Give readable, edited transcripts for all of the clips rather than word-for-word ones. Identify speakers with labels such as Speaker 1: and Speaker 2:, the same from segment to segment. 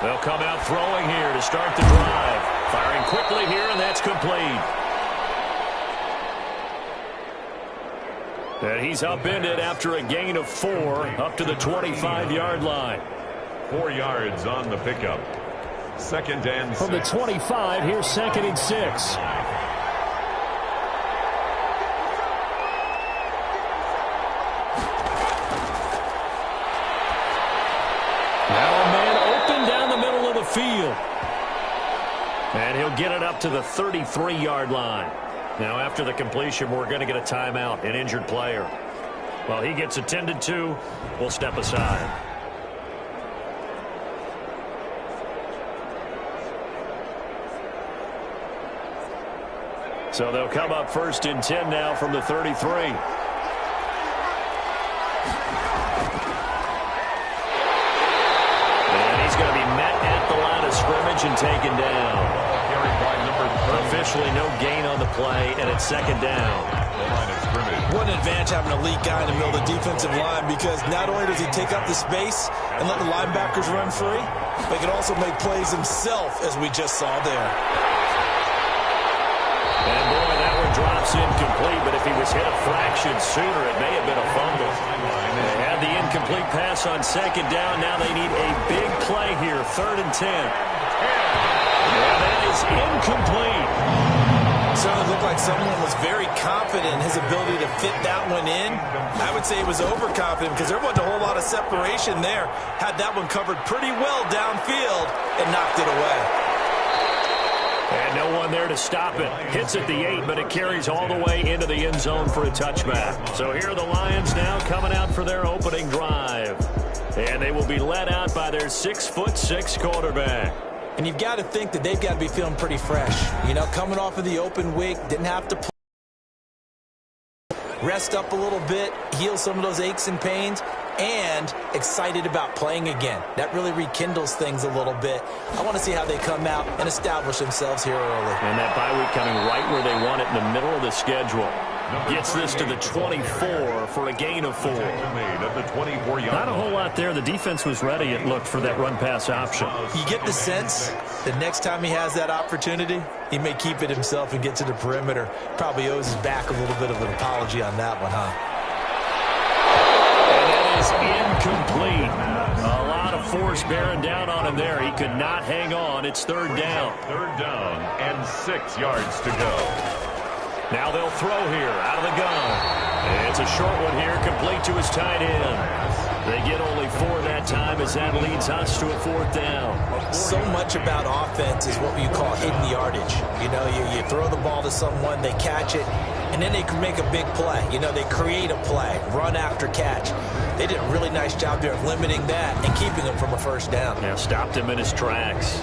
Speaker 1: They'll come out throwing here to start the drive. Firing quickly here, and that's complete. And he's upended after a gain of 4 up to the 25-yard line.
Speaker 2: 4 yards on the pickup. 2nd and 6.
Speaker 1: From the 25, here's 2nd and 6. Field. And he'll get it up to the 33-yard line. Now, after the completion, we're going to get a timeout, an injured player. While he gets attended to, we'll step aside. So they'll come up 1st and 10 now from the 33. Scrimmage and taken down. Officially no gain on the play, and it's 2nd down.
Speaker 3: What an advantage having an elite guy in the middle of the defensive line, because not only does he take up the space and let the linebackers run free, but he can also make plays himself, as we just saw there.
Speaker 1: And boy, that one drops incomplete, but if he was hit a fraction sooner, it may have been a fumble. They had the incomplete pass on 2nd down. Now they need a big play here, 3rd and 10. And that is incomplete.
Speaker 3: Certainly looked like someone was very confident in his ability to fit that one in. I would say he was overconfident because there wasn't a whole lot of separation there. Had that one covered pretty well downfield and knocked it away.
Speaker 1: And no one there to stop it. Hits at the 8, but it carries all the way into the end zone for a touchback. So here are the Lions now coming out for their opening drive. And they will be led out by their 6'6" quarterback.
Speaker 3: And you've got to think that they've got to be feeling pretty fresh. You know, coming off of the open week, didn't have to rest up a little bit, heal some of those aches and pains, and excited about playing again. That really rekindles things a little bit. I want to see how they come out and establish themselves here early.
Speaker 1: And that bye week coming right where they want it, in the middle of the schedule. Gets this to the 24 for a gain of 4. Not a whole lot there. The defense was ready, it looked, for that run-pass option.
Speaker 3: You get the sense that next time he has that opportunity, he may keep it himself and get to the perimeter. Probably owes his back a little bit of an apology on that one, huh?
Speaker 1: And that is incomplete. A lot of force bearing down on him there. He could not hang on. It's 3rd down.
Speaker 2: 3rd down and 6 yards to go.
Speaker 1: Now they'll throw here out of the gun. And it's a short one here, complete to his tight end. They get only 4 that time as that leads us to a 4th down.
Speaker 3: So much about offense is what you call hidden yardage. You know, you throw the ball to someone, they catch it, and then they can make a big play. You know, they create a play, run after catch. They did a really nice job there of limiting that and keeping him from a 1st down.
Speaker 1: Now stopped him in his tracks.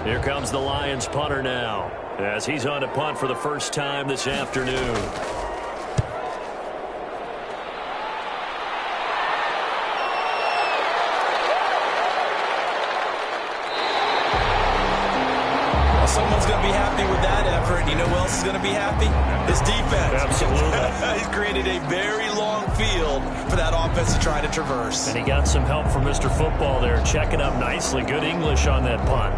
Speaker 1: Here comes the Lions punter now, as he's on to punt for the first time this afternoon.
Speaker 3: Well, someone's going to be happy with that effort. You know who else is going to be happy? His defense.
Speaker 1: Absolutely.
Speaker 3: He's created a very long field for that offense to try to traverse.
Speaker 1: And he got some help from Mr. Football there, checking up nicely. Good English on that punt.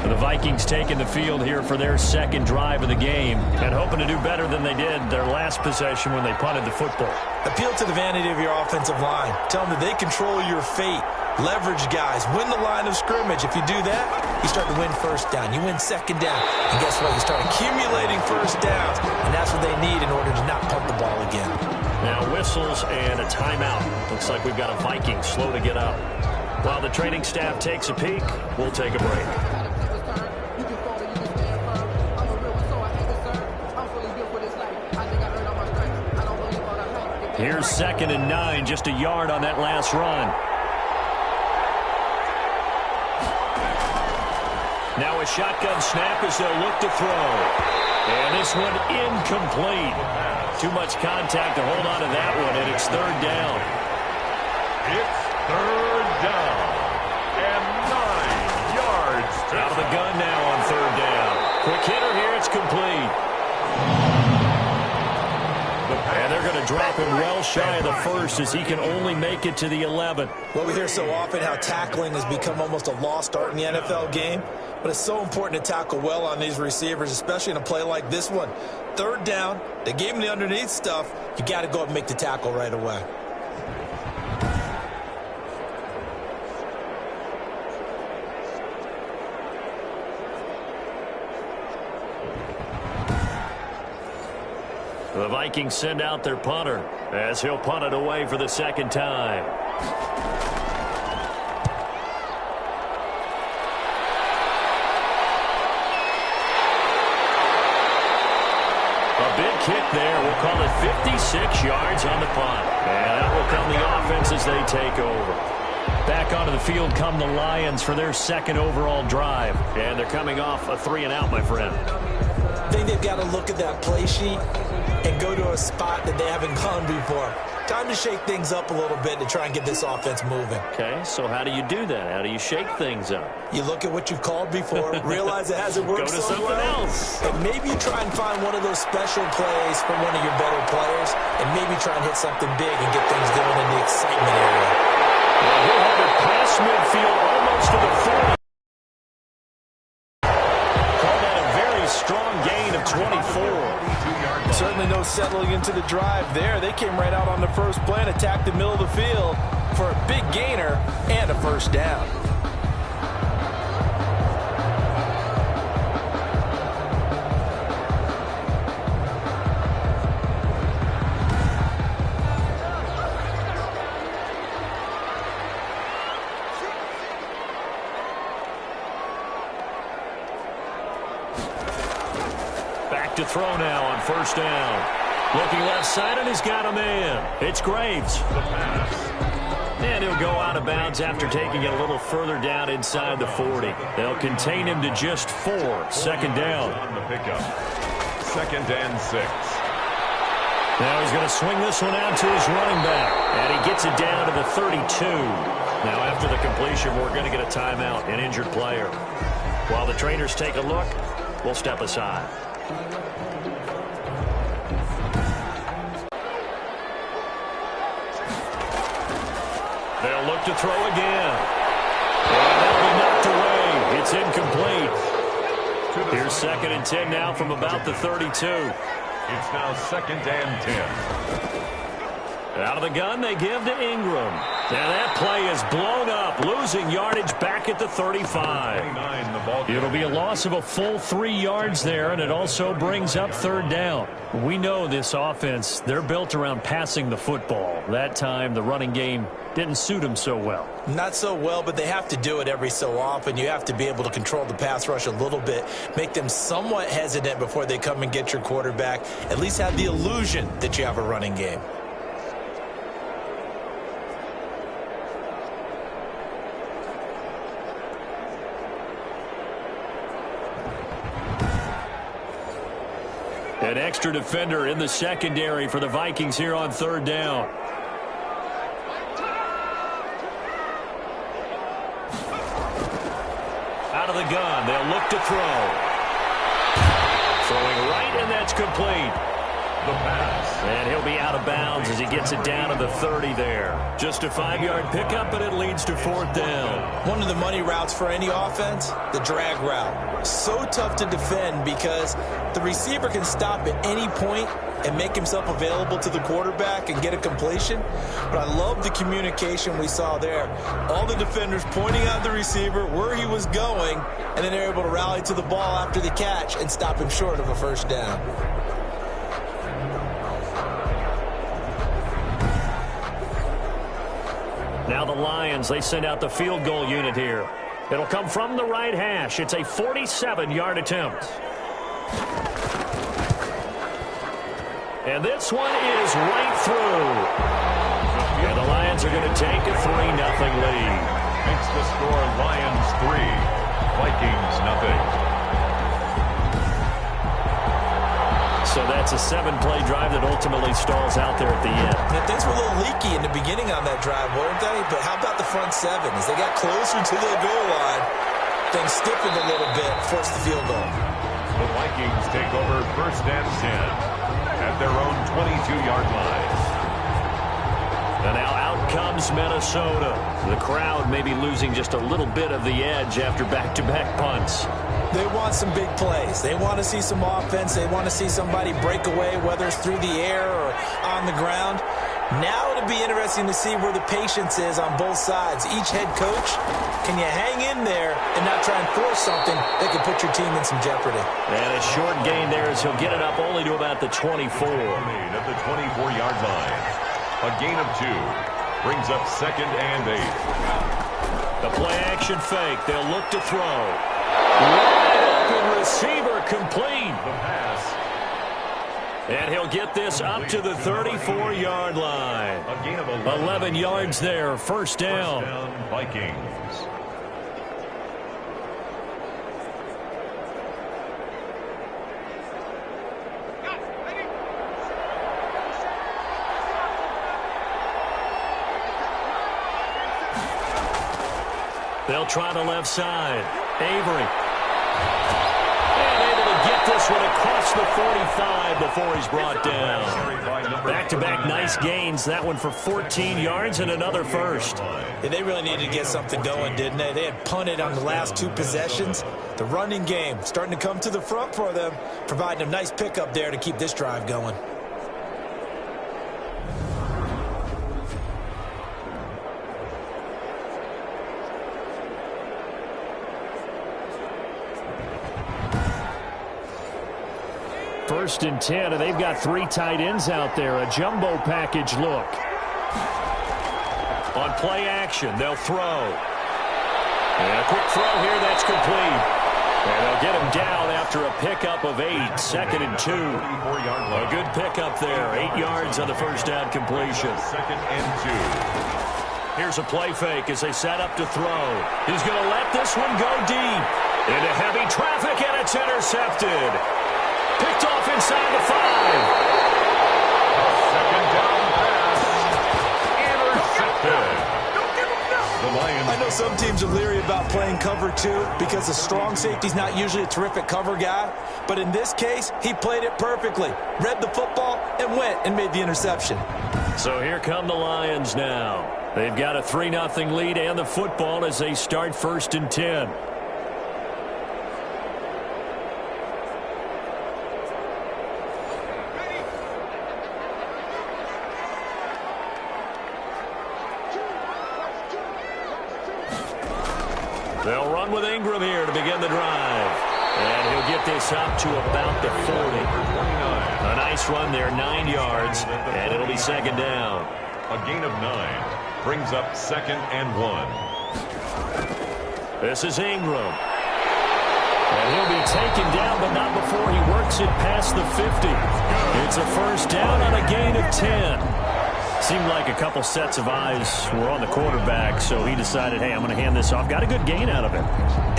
Speaker 1: The Vikings taking the field here for their 2nd drive of the game and hoping to do better than they did their last possession when they punted the football.
Speaker 3: Appeal to the vanity of your offensive line. Tell them that they control your fate. Leverage guys. Win the line of scrimmage. If you do that, you start to win 1st down. You win 2nd down. And guess what? You start accumulating 1st downs. And that's what they need in order to not punt the ball again.
Speaker 1: Now whistles and a timeout. Looks like we've got a Viking slow to get up. While the training staff takes a peek, we'll take a break. Here's 2nd and 9, just a yard on that last run. Now a shotgun snap as they'll look to throw. And this one incomplete. Too much contact to hold on to that one, and it's 3rd down.
Speaker 2: It's 3rd down and 9 yards.
Speaker 1: Out of the gun now on 3rd down. Quick hitter here, it's complete. And they're going to drop him well shy of the first as he can only make it to the 11.
Speaker 3: Well, we hear so often how tackling has become almost a lost art in the NFL game, but it's so important to tackle well on these receivers, especially in a play like this one. Third down, they gave him the underneath stuff. You got to go up and make the tackle right away.
Speaker 1: The Vikings send out their punter as he'll punt it away for the second time. A big kick there. We'll call it 56 yards on the punt. And that will come the offense as they take over. Back onto the field come the Lions for their second overall drive. And they're coming off a 3-and-out, my friend.
Speaker 3: I think they've got to look at that play sheet and go to a spot that they haven't gone before. Time to shake things up a little bit to try and get this offense moving.
Speaker 1: Okay, so how do you do that? How do you shake things up?
Speaker 3: You look at what you've called before, realize it hasn't worked
Speaker 1: Go to
Speaker 3: so
Speaker 1: something
Speaker 3: well,
Speaker 1: else.
Speaker 3: and maybe you try and find one of those special plays from one of your better players, and maybe try and hit something big and get things going in the excitement area.
Speaker 1: Well, he'll have it past midfield almost to the 40. Call that a very strong gain of 24.
Speaker 3: Certainly no settling into the drive there. They came right out on the first play and attacked the middle of the field for a big gainer and a first down.
Speaker 1: To throw now on first down. Looking left side, and he's got a man. It's Graves. And he'll go out of bounds after taking it a little further down inside the 40. They'll contain him to just 4. Second down.
Speaker 2: On the pickup. 2nd and 6.
Speaker 1: Now he's going to swing this one out to his running back. And he gets it down to the 32. Now after the completion, we're going to get a timeout, an injured player. While the trainers take a look, we'll step aside. They'll look to throw again. And that'll be knocked away. It's incomplete. Here's 2nd and 10 now from about the 32.
Speaker 2: It's now 2nd and 10.
Speaker 1: Out of the gun, they give to Ingram. Now that play is blown up, losing yardage back at the 35. It'll be a loss of a full 3 yards there, and it also brings up third down. We know this offense, they're built around passing the football. That time, the running game didn't suit them so well.
Speaker 3: Not so well, but they have to do it every so often. You have to be able to control the pass rush a little bit, make them somewhat hesitant before they come and get your quarterback. At least have the illusion that you have a running game.
Speaker 1: An extra defender in the secondary for the Vikings here on third down. Out of the gun, they'll look to throw. Throwing right, and that's complete.
Speaker 2: The pass.
Speaker 1: And he'll be out of bounds as he gets it down to the 30 there. Just a 5-yard pickup, but it leads to fourth down.
Speaker 3: One of the money routes for any offense, the drag route. So tough to defend because the receiver can stop at any point and make himself available to the quarterback and get a completion. But I love the communication we saw there. All the defenders pointing out the receiver, where he was going, and then they're able to rally to the ball after the catch and stop him short of a first down.
Speaker 1: Now the Lions, they send out the field goal unit here. It'll come from the right hash. It's a 47-yard attempt. And this one is right through. And the Lions are going to take a 3-0 lead.
Speaker 2: Makes the score Lions 3, Vikings nothing.
Speaker 1: So that's a 7-play drive that ultimately stalls out there at the end.
Speaker 3: And things were a little leaky in the beginning on that drive, weren't they? But how about the front seven? As they got closer to the goal line, things stiffened a little bit, forced the field goal.
Speaker 2: The Vikings take over 1st and 10. at their own 22-yard line.
Speaker 1: And now out comes Minnesota. The crowd may be losing just a little bit of the edge after back-to-back punts.
Speaker 3: They want some big plays. They want to see some offense. They want to see somebody break away, whether it's through the air or on the ground. Now it'll be interesting to see where the patience is on both sides. Each head coach, can you hang in there and not try and force something that could put your team in some jeopardy?
Speaker 1: And a short gain there as he'll get it up only to about the 24.
Speaker 2: Made at the 24-yard line. A gain of 2 brings up 2nd and 8.
Speaker 1: The play-action fake. They'll look to throw. Wide open receiver complete.
Speaker 2: The pass.
Speaker 1: And he'll get this up to the 34-yard line.
Speaker 2: A gain of
Speaker 1: 11 yards there. First down.
Speaker 2: First down, Vikings.
Speaker 1: They'll try the left side. Avery. And able to get this one across the 45 before he's brought down. Back-to-back nice gains. That one for 14 yards and another first.
Speaker 3: Yeah, they really needed to get something going, didn't they? They had punted on the last 2 possessions. The running game starting to come to the front for them, providing a nice pickup there to keep this drive going.
Speaker 1: First and 10, and they've got 3 tight ends out there. A jumbo package look. On play action, they'll throw. And a quick throw here, that's complete. And they'll get him down after a pickup of 8. 2nd and 2. A good pickup there. 8 yards on the first down completion.
Speaker 2: 2nd and 2.
Speaker 1: Here's a play fake as they set up to throw. He's going to let this one go deep. Into heavy traffic, and it's intercepted. Picked off inside the 5.
Speaker 2: Second down pass. Intercepted. The Lions.
Speaker 3: I know some teams are leery about playing cover 2 because the strong safety's not usually a terrific cover guy. But in this case, he played it perfectly. Read the football and went and made the interception.
Speaker 1: So here come the Lions now. They've got a 3-0 lead and the football as they start 1st and 10. They'll run with Ingram here to begin the drive. And he'll get this up to about the 40. A nice run there, 9 yards, and it'll be 2nd down.
Speaker 2: A gain of 9 brings up 2nd and 1.
Speaker 1: This is Ingram. And he'll be taken down, but not before he works it past the 50. It's a first down on a gain of 10. Seemed like a couple sets of eyes were on the quarterback, so he decided, hey, I'm going to hand this off. Got a good gain out of it.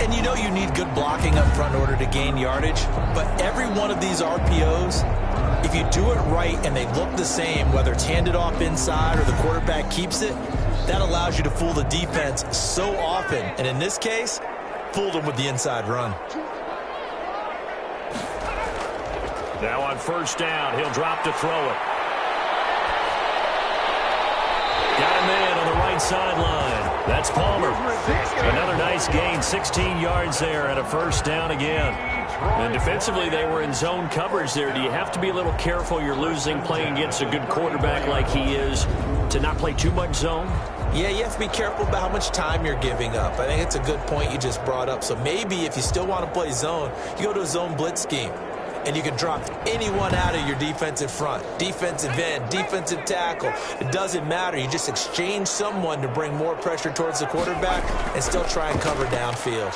Speaker 3: And you know you need good blocking up front in order to gain yardage, but every one of these RPOs, if you do it right and they look the same, whether it's handed off inside or the quarterback keeps it, that allows you to fool the defense so often. And in this case, fooled them with the inside run.
Speaker 1: Now on first down, he'll drop to throw it. Got him in on the right sideline. That's Palmer. Another nice gain, 16 yards there and a first down again. And defensively, they were in zone coverage there. Do you have to be a little careful? You're losing playing against a good quarterback like he is to not play too much zone?
Speaker 3: Yeah, you have to be careful about how much time you're giving up. I think it's a good point you just brought up. So maybe if you still want to play zone, you go to a zone blitz scheme. And you can drop anyone out of your defensive front, defensive end, defensive tackle. It doesn't matter. You just exchange someone to bring more pressure towards the quarterback and still try and cover downfield.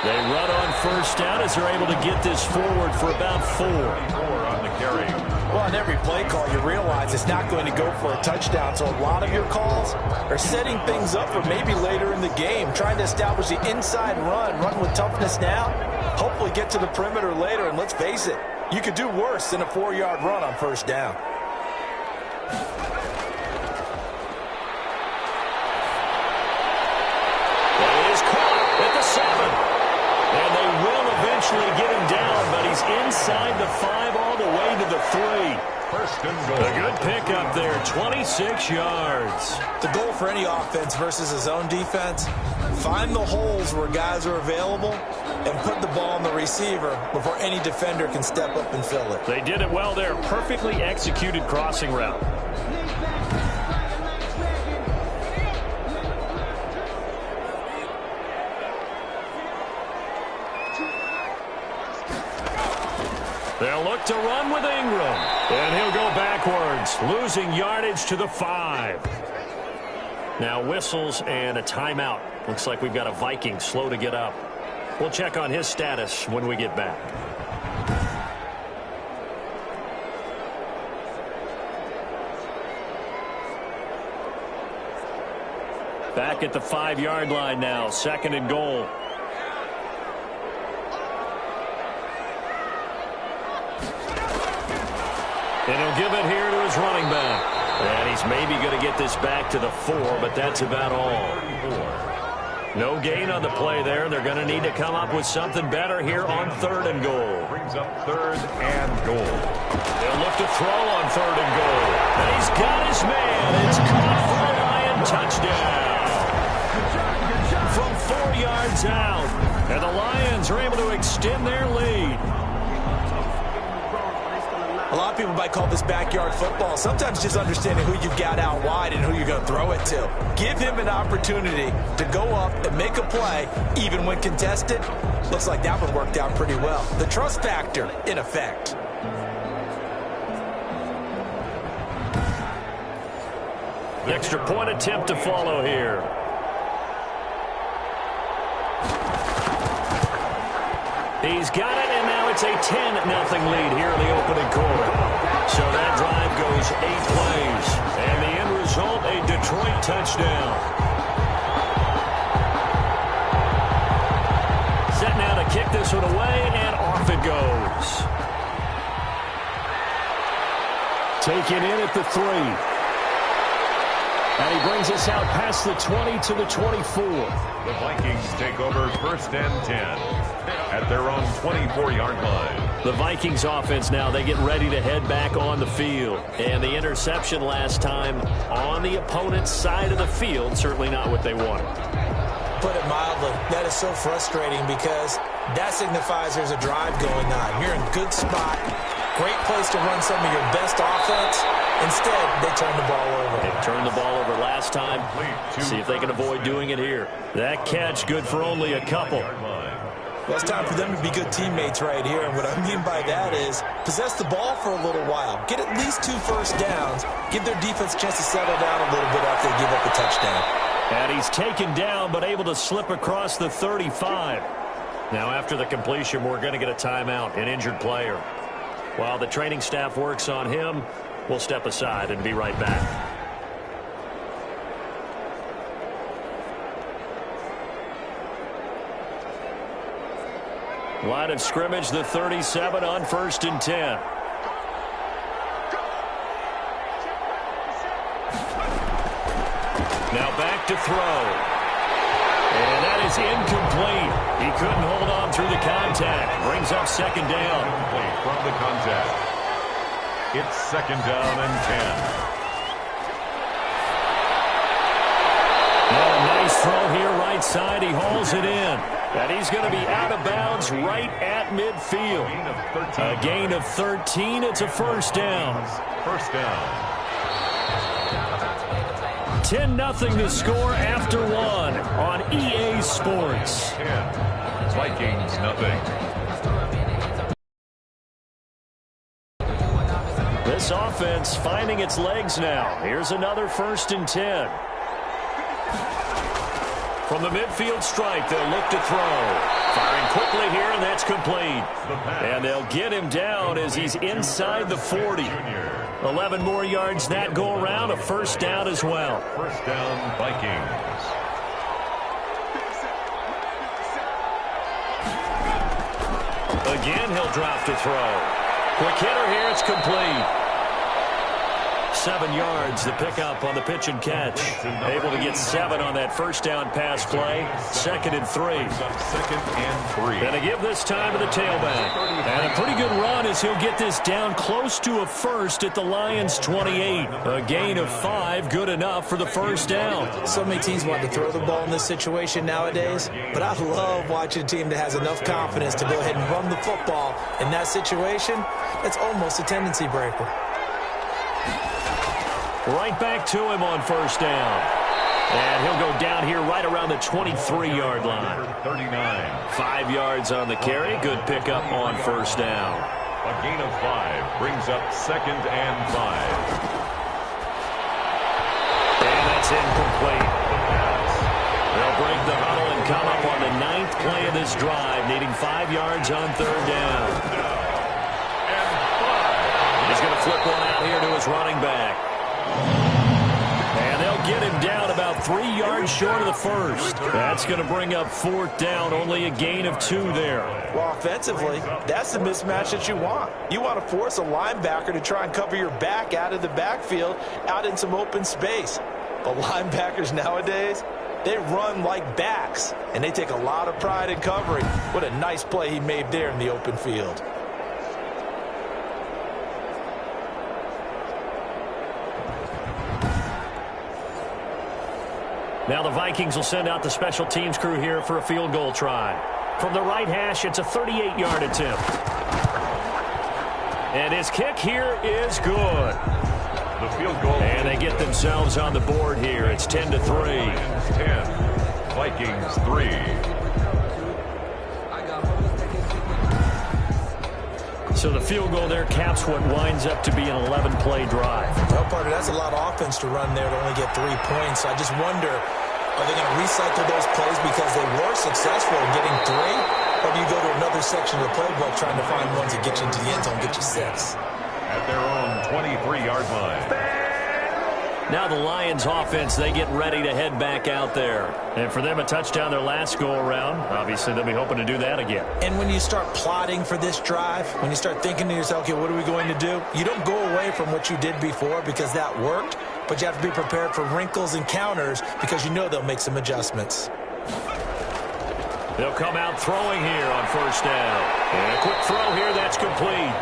Speaker 1: They run on first down as they're able to get this forward for about 4.
Speaker 2: 4 on the carry.
Speaker 3: Well, on every play call, you realize it's not going to go for a touchdown. So a lot of your calls are setting things up for maybe later in the game, trying to establish the inside run with toughness now. Hopefully get to the perimeter later, and let's face it, you could do worse than a 4-yard run on first down.
Speaker 1: eventually get him down, but he's inside the 5 all the way to the 3.
Speaker 2: First and goal.
Speaker 1: A good pickup there, 26 yards.
Speaker 3: The goal for any offense versus his own defense, find the holes where guys are available and put the ball on the receiver before any defender can step up and fill it.
Speaker 1: They did it well there. Perfectly executed crossing route. They'll look to run with Ingram. And he'll go backwards, losing yardage to the 5. Now whistles and a timeout. Looks like we've got a Viking slow to get up. We'll check on his status when we get back. Back at the 5-yard line now, 2nd and goal. And he'll give it here to his running back. And he's maybe going to get this back to the 4, but that's about all. No gain on the play there. They're going to need to come up with something better here on 3rd and goal.
Speaker 2: Brings up 3rd and goal.
Speaker 1: They'll look to throw on 3rd and goal. And he's got his man. It's caught for a Lion touchdown. From 4 yards out. And the Lions are able to extend their lead.
Speaker 3: A lot of people might call this backyard football. Sometimes just understanding who you've got out wide and who you're going to throw it to. Give him an opportunity to go up and make a play, even when contested. Looks like that one worked out pretty well. The trust factor, in effect.
Speaker 1: Extra point attempt to follow here. He's got it, and now it's a 10-0 lead here in the opening quarter. So that drive goes 8 plays, and the end result, a Detroit touchdown. Set now to kick this one away, and off it goes. Taken in at the 3. And he brings us out past the 20 to the 24.
Speaker 2: The Vikings take over 1st and 10 at their own 24-yard line.
Speaker 1: The Vikings offense now, they get ready to head back on the field. And the interception last time on the opponent's side of the field, certainly not what they wanted.
Speaker 3: Put it mildly, that is so frustrating because that signifies there's a drive going on. You're in good spot, great place to run some of your best offense. Instead, they turn the ball over.
Speaker 1: They turned the ball over last time. See if they can avoid doing it here. That catch good for only a couple.
Speaker 3: Well, it's time for them to be good teammates right here. And what I mean by that is possess the ball for a little while. Get at least 2 first downs. Give their defense a chance to settle down a little bit after they give up a touchdown.
Speaker 1: And he's taken down but able to slip across the 35. Now after the completion, we're going to get a timeout, an injured player. While the training staff works on him, we'll step aside and be right back. Line of scrimmage, the 37 on 1st and 10. Now back to throw. And that is incomplete. He couldn't hold on through the contact. Brings up 2nd down.
Speaker 2: From the contact. It's 2nd down and 10.
Speaker 1: Now a nice throw here right side. He hauls it in. And he's going to be out of bounds right at midfield. A gain of 13. It's a 1st down.
Speaker 2: 1st down.
Speaker 1: 10-0 the score after 1 on EA Sports.
Speaker 2: 10. Vikings nothing.
Speaker 1: This offense finding its legs now. Here's another 1st and 10. From the midfield stripe, they'll look to throw. Firing quickly here, and that's complete. And they'll get him down as he's inside the 40. 11 more yards that go around, a 1st down as well.
Speaker 2: 1st down, Vikings.
Speaker 1: Again, he'll drop to throw. Quick hitter here, it's complete. 7 yards, the pickup on the pitch and catch. Able to get 7 on that first down pass play. 2nd and 3. And to give this time to the tailback. And a pretty good run as he'll get this down close to a first at the Lions' 28. A gain of 5, good enough for the first down.
Speaker 3: So many teams want to throw the ball in this situation nowadays, but I love watching a team that has enough confidence to go ahead and run the football in that situation. That's almost a tendency breaker.
Speaker 1: Right back to him on first down. And he'll go down here right around the 23-yard line. 5 yards on the carry. Good pickup on first down.
Speaker 2: A gain of 5 brings up 2nd and 5.
Speaker 1: And that's incomplete. They'll break the huddle and come up on the 9th play of this drive, needing 5 yards on 3rd down. He's going to flip one out here to his running back. And they'll get him down about 3 yards short of the first. That's going to bring up 4th down, only a gain of 2 there.
Speaker 3: Well, offensively, that's the mismatch that you want. You want to force a linebacker to try and cover your back out of the backfield, out in some open space. But linebackers nowadays, they run like backs, and they take a lot of pride in covering. What a nice play he made there in the open field.
Speaker 1: Now the Vikings will send out the special teams crew here for a field goal try. From the right hash, it's a 38-yard attempt. And his kick here is good.
Speaker 2: The field goal.
Speaker 1: And they get themselves on the board here. It's 10-3.
Speaker 2: 10. Vikings 3.
Speaker 1: So the field goal there caps what winds up to be an 11-play drive.
Speaker 3: Well, partner, that's a lot of offense to run there to only get 3 points. I just wonder, are they going to recycle those plays because they were successful in getting 3? Or do you go to another section of the playbook trying to find ones that get you into the end zone, get you 6?
Speaker 2: At their own 23-yard line.
Speaker 1: Now the Lions offense, they get ready to head back out there. And for them, a touchdown their last go-around. Obviously, they'll be hoping to do that again.
Speaker 3: And when you start plotting for this drive, when you start thinking to yourself, okay, what are we going to do? You don't go away from what you did before because that worked, but you have to be prepared for wrinkles and counters because you know they'll make some adjustments.
Speaker 1: They'll come out throwing here on first down. And a quick throw here, that's complete.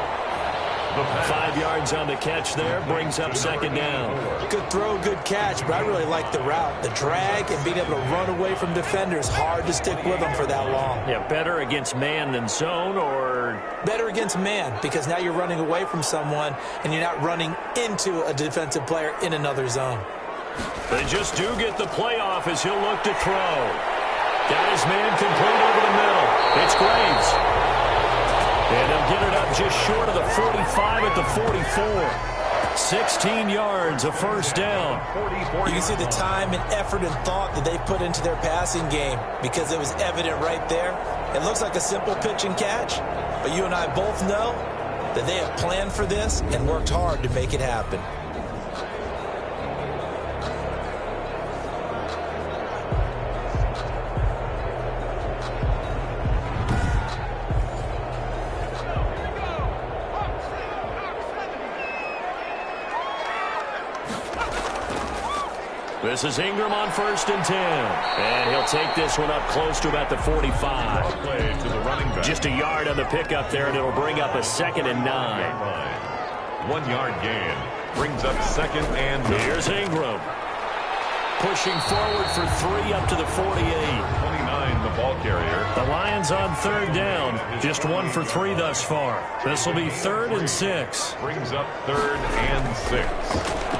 Speaker 1: 5 yards on the catch there, brings up 2nd down.
Speaker 3: Good throw, good catch, but I really like the route. The drag and being able to run away from defenders, hard to stick with them for that long.
Speaker 1: Yeah, better against man than zone, or?
Speaker 3: Better against man, because now you're running away from someone and you're not running into a defensive player in another zone.
Speaker 1: They just do get the playoff as he'll look to throw. Got his man complete over the middle. It's Graves. And they'll get it up just short of the 45 at the 44. 16 yards, a first down.
Speaker 3: You can see the time and effort and thought that they put into their passing game because it was evident right there. It looks like a simple pitch and catch, but you and I both know that they have planned for this and worked hard to make it happen.
Speaker 1: This is Ingram on 1st and 10. And he'll take this one up close to about the 45.
Speaker 2: Play to the running back.
Speaker 1: Just a yard on the pickup there, and it'll bring up a 2nd and 9.
Speaker 2: 1 yard gain brings up 2nd and 9.
Speaker 1: Here's Ingram. Pushing forward for 3 up to the 48.
Speaker 2: 29, the ball carrier.
Speaker 1: The Lions on 3rd down. Just 1 for 3 thus far. This will be 3rd and 6.
Speaker 2: Brings up 3rd and 6.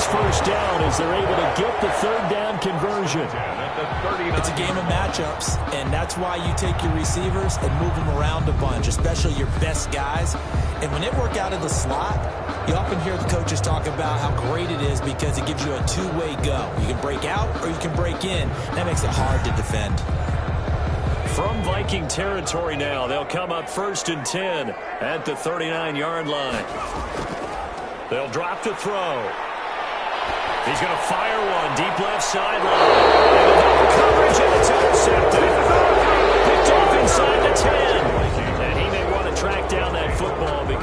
Speaker 1: First down as they're able to get the 3rd down conversion.
Speaker 3: It's a game of matchups, and that's why you take your receivers and move them around a bunch, especially your best guys. And when they work out of the slot, you often hear the coaches talk about how great it is because it gives you a two-way go. You can break out or you can break in. That makes it hard to defend.
Speaker 1: From Viking territory now, they'll come up 1st and 10 at the 39-yard line. They'll drop to throw. He's going to fire one deep left sideline. And coverage, and it's intercepted.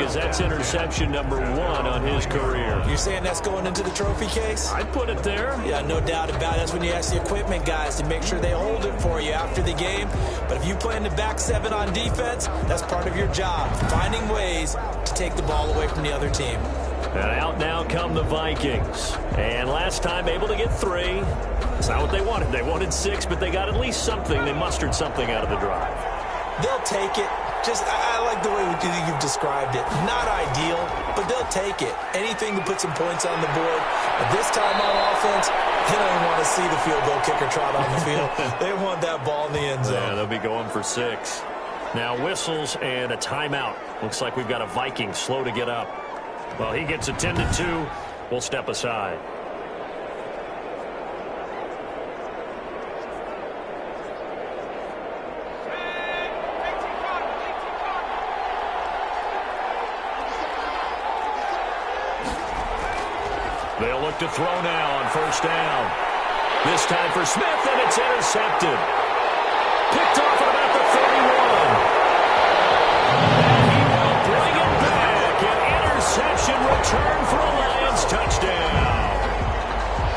Speaker 1: as that's interception number 1 on his career.
Speaker 3: You're saying that's going into the trophy case?
Speaker 1: I'd put it there.
Speaker 3: Yeah, no doubt about it. That's when you ask the equipment guys to make sure they hold it for you after the game. But if you play in the back 7 on defense, that's part of your job, finding ways to take the ball away from the other team.
Speaker 1: And out now come the Vikings. And last time able to get 3. It's not what they wanted. They wanted 6, but they got at least something. They mustered something out of the drive.
Speaker 3: They'll take it. I like the way you've described it. Not ideal, but they'll take it. Anything to put some points on the board. But this time on offense, they don't want to see the field goal kicker trot on the field. They want that ball in the end zone.
Speaker 1: Yeah, they'll be going for 6. Now whistles and a timeout. Looks like we've got a Viking slow to get up. Well, he gets attended to. We'll step aside. They'll look to throw now on first down. This time for Smith, and it's intercepted. Picked off at about the 31. And he will bring it back. An interception return for a Lions touchdown.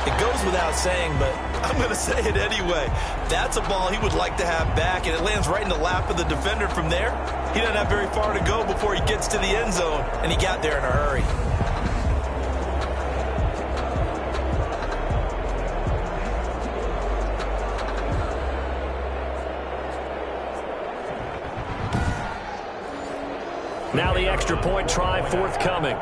Speaker 3: It goes without saying, but I'm going to say it anyway. That's a ball he would like to have back, and it lands right in the lap of the defender from there. He doesn't have very far to go before he gets to the end zone, and he got there in a hurry.
Speaker 1: Now the extra point try forthcoming.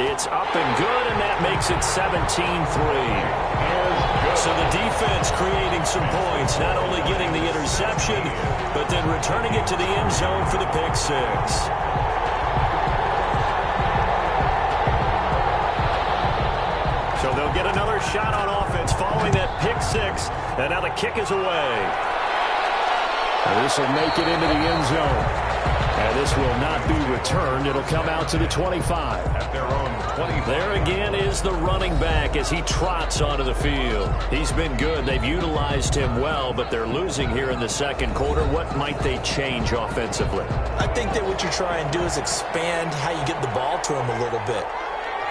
Speaker 1: It's up and good, and that makes it 17-3. So the defense creating some points, not only getting the interception, but then returning it to the end zone for the pick 6. So they'll get another shot on offense following that pick 6, and now the kick is away. This will make it into the end zone. And this will not be returned. It'll come out to the 25.
Speaker 2: At their own 20.
Speaker 1: There again is the running back as he trots onto the field. He's been good. They've utilized him well, but they're losing here in the second quarter. What might they change offensively?
Speaker 3: I think that what you try and do is expand how you get the ball to him a little bit.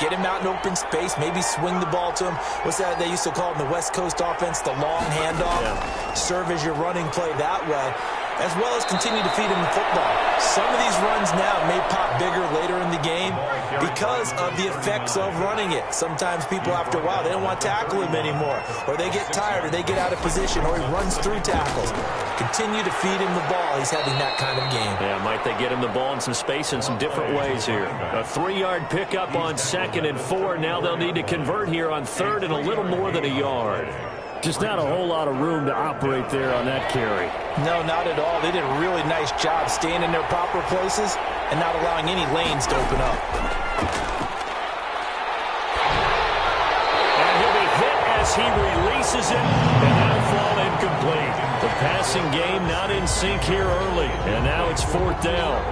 Speaker 3: Get him out in open space, maybe swing the ball to him. What's that they used to call in the West Coast offense, the long handoff? Yeah. Serve as your running play that way, as well as continue to feed him the football. Some of these runs now may pop bigger later in the game because of the effects of running it. Sometimes people, after a while, they don't want to tackle him anymore, or they get tired, or they get out of position, or he runs through tackles. Continue to feed him the ball. He's having that kind of game.
Speaker 1: Yeah, might they get him the ball in some space in some different ways here. A 3-yard pickup on 2nd and 4. Now they'll need to convert here on 3rd and a little more than a yard. Just not a whole lot of room to operate there on that carry.
Speaker 3: No, not at all. They did a really nice job staying in their proper places and not allowing any lanes to open up.
Speaker 1: And he'll be hit as he releases it, and that'll fall incomplete. The passing game not in sync here early, and now it's 4th down.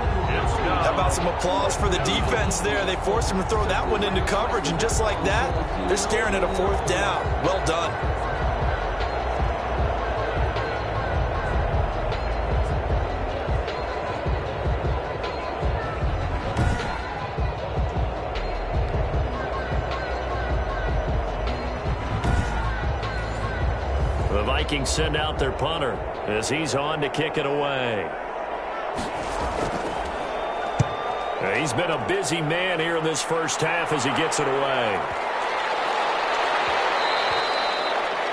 Speaker 3: How about some applause for the defense there? They forced him to throw that one into coverage, and just like that, they're staring at a 4th down. Well done.
Speaker 1: The Vikings send out their punter as he's on to kick it away. He's been a busy man here in this first half as he gets it away.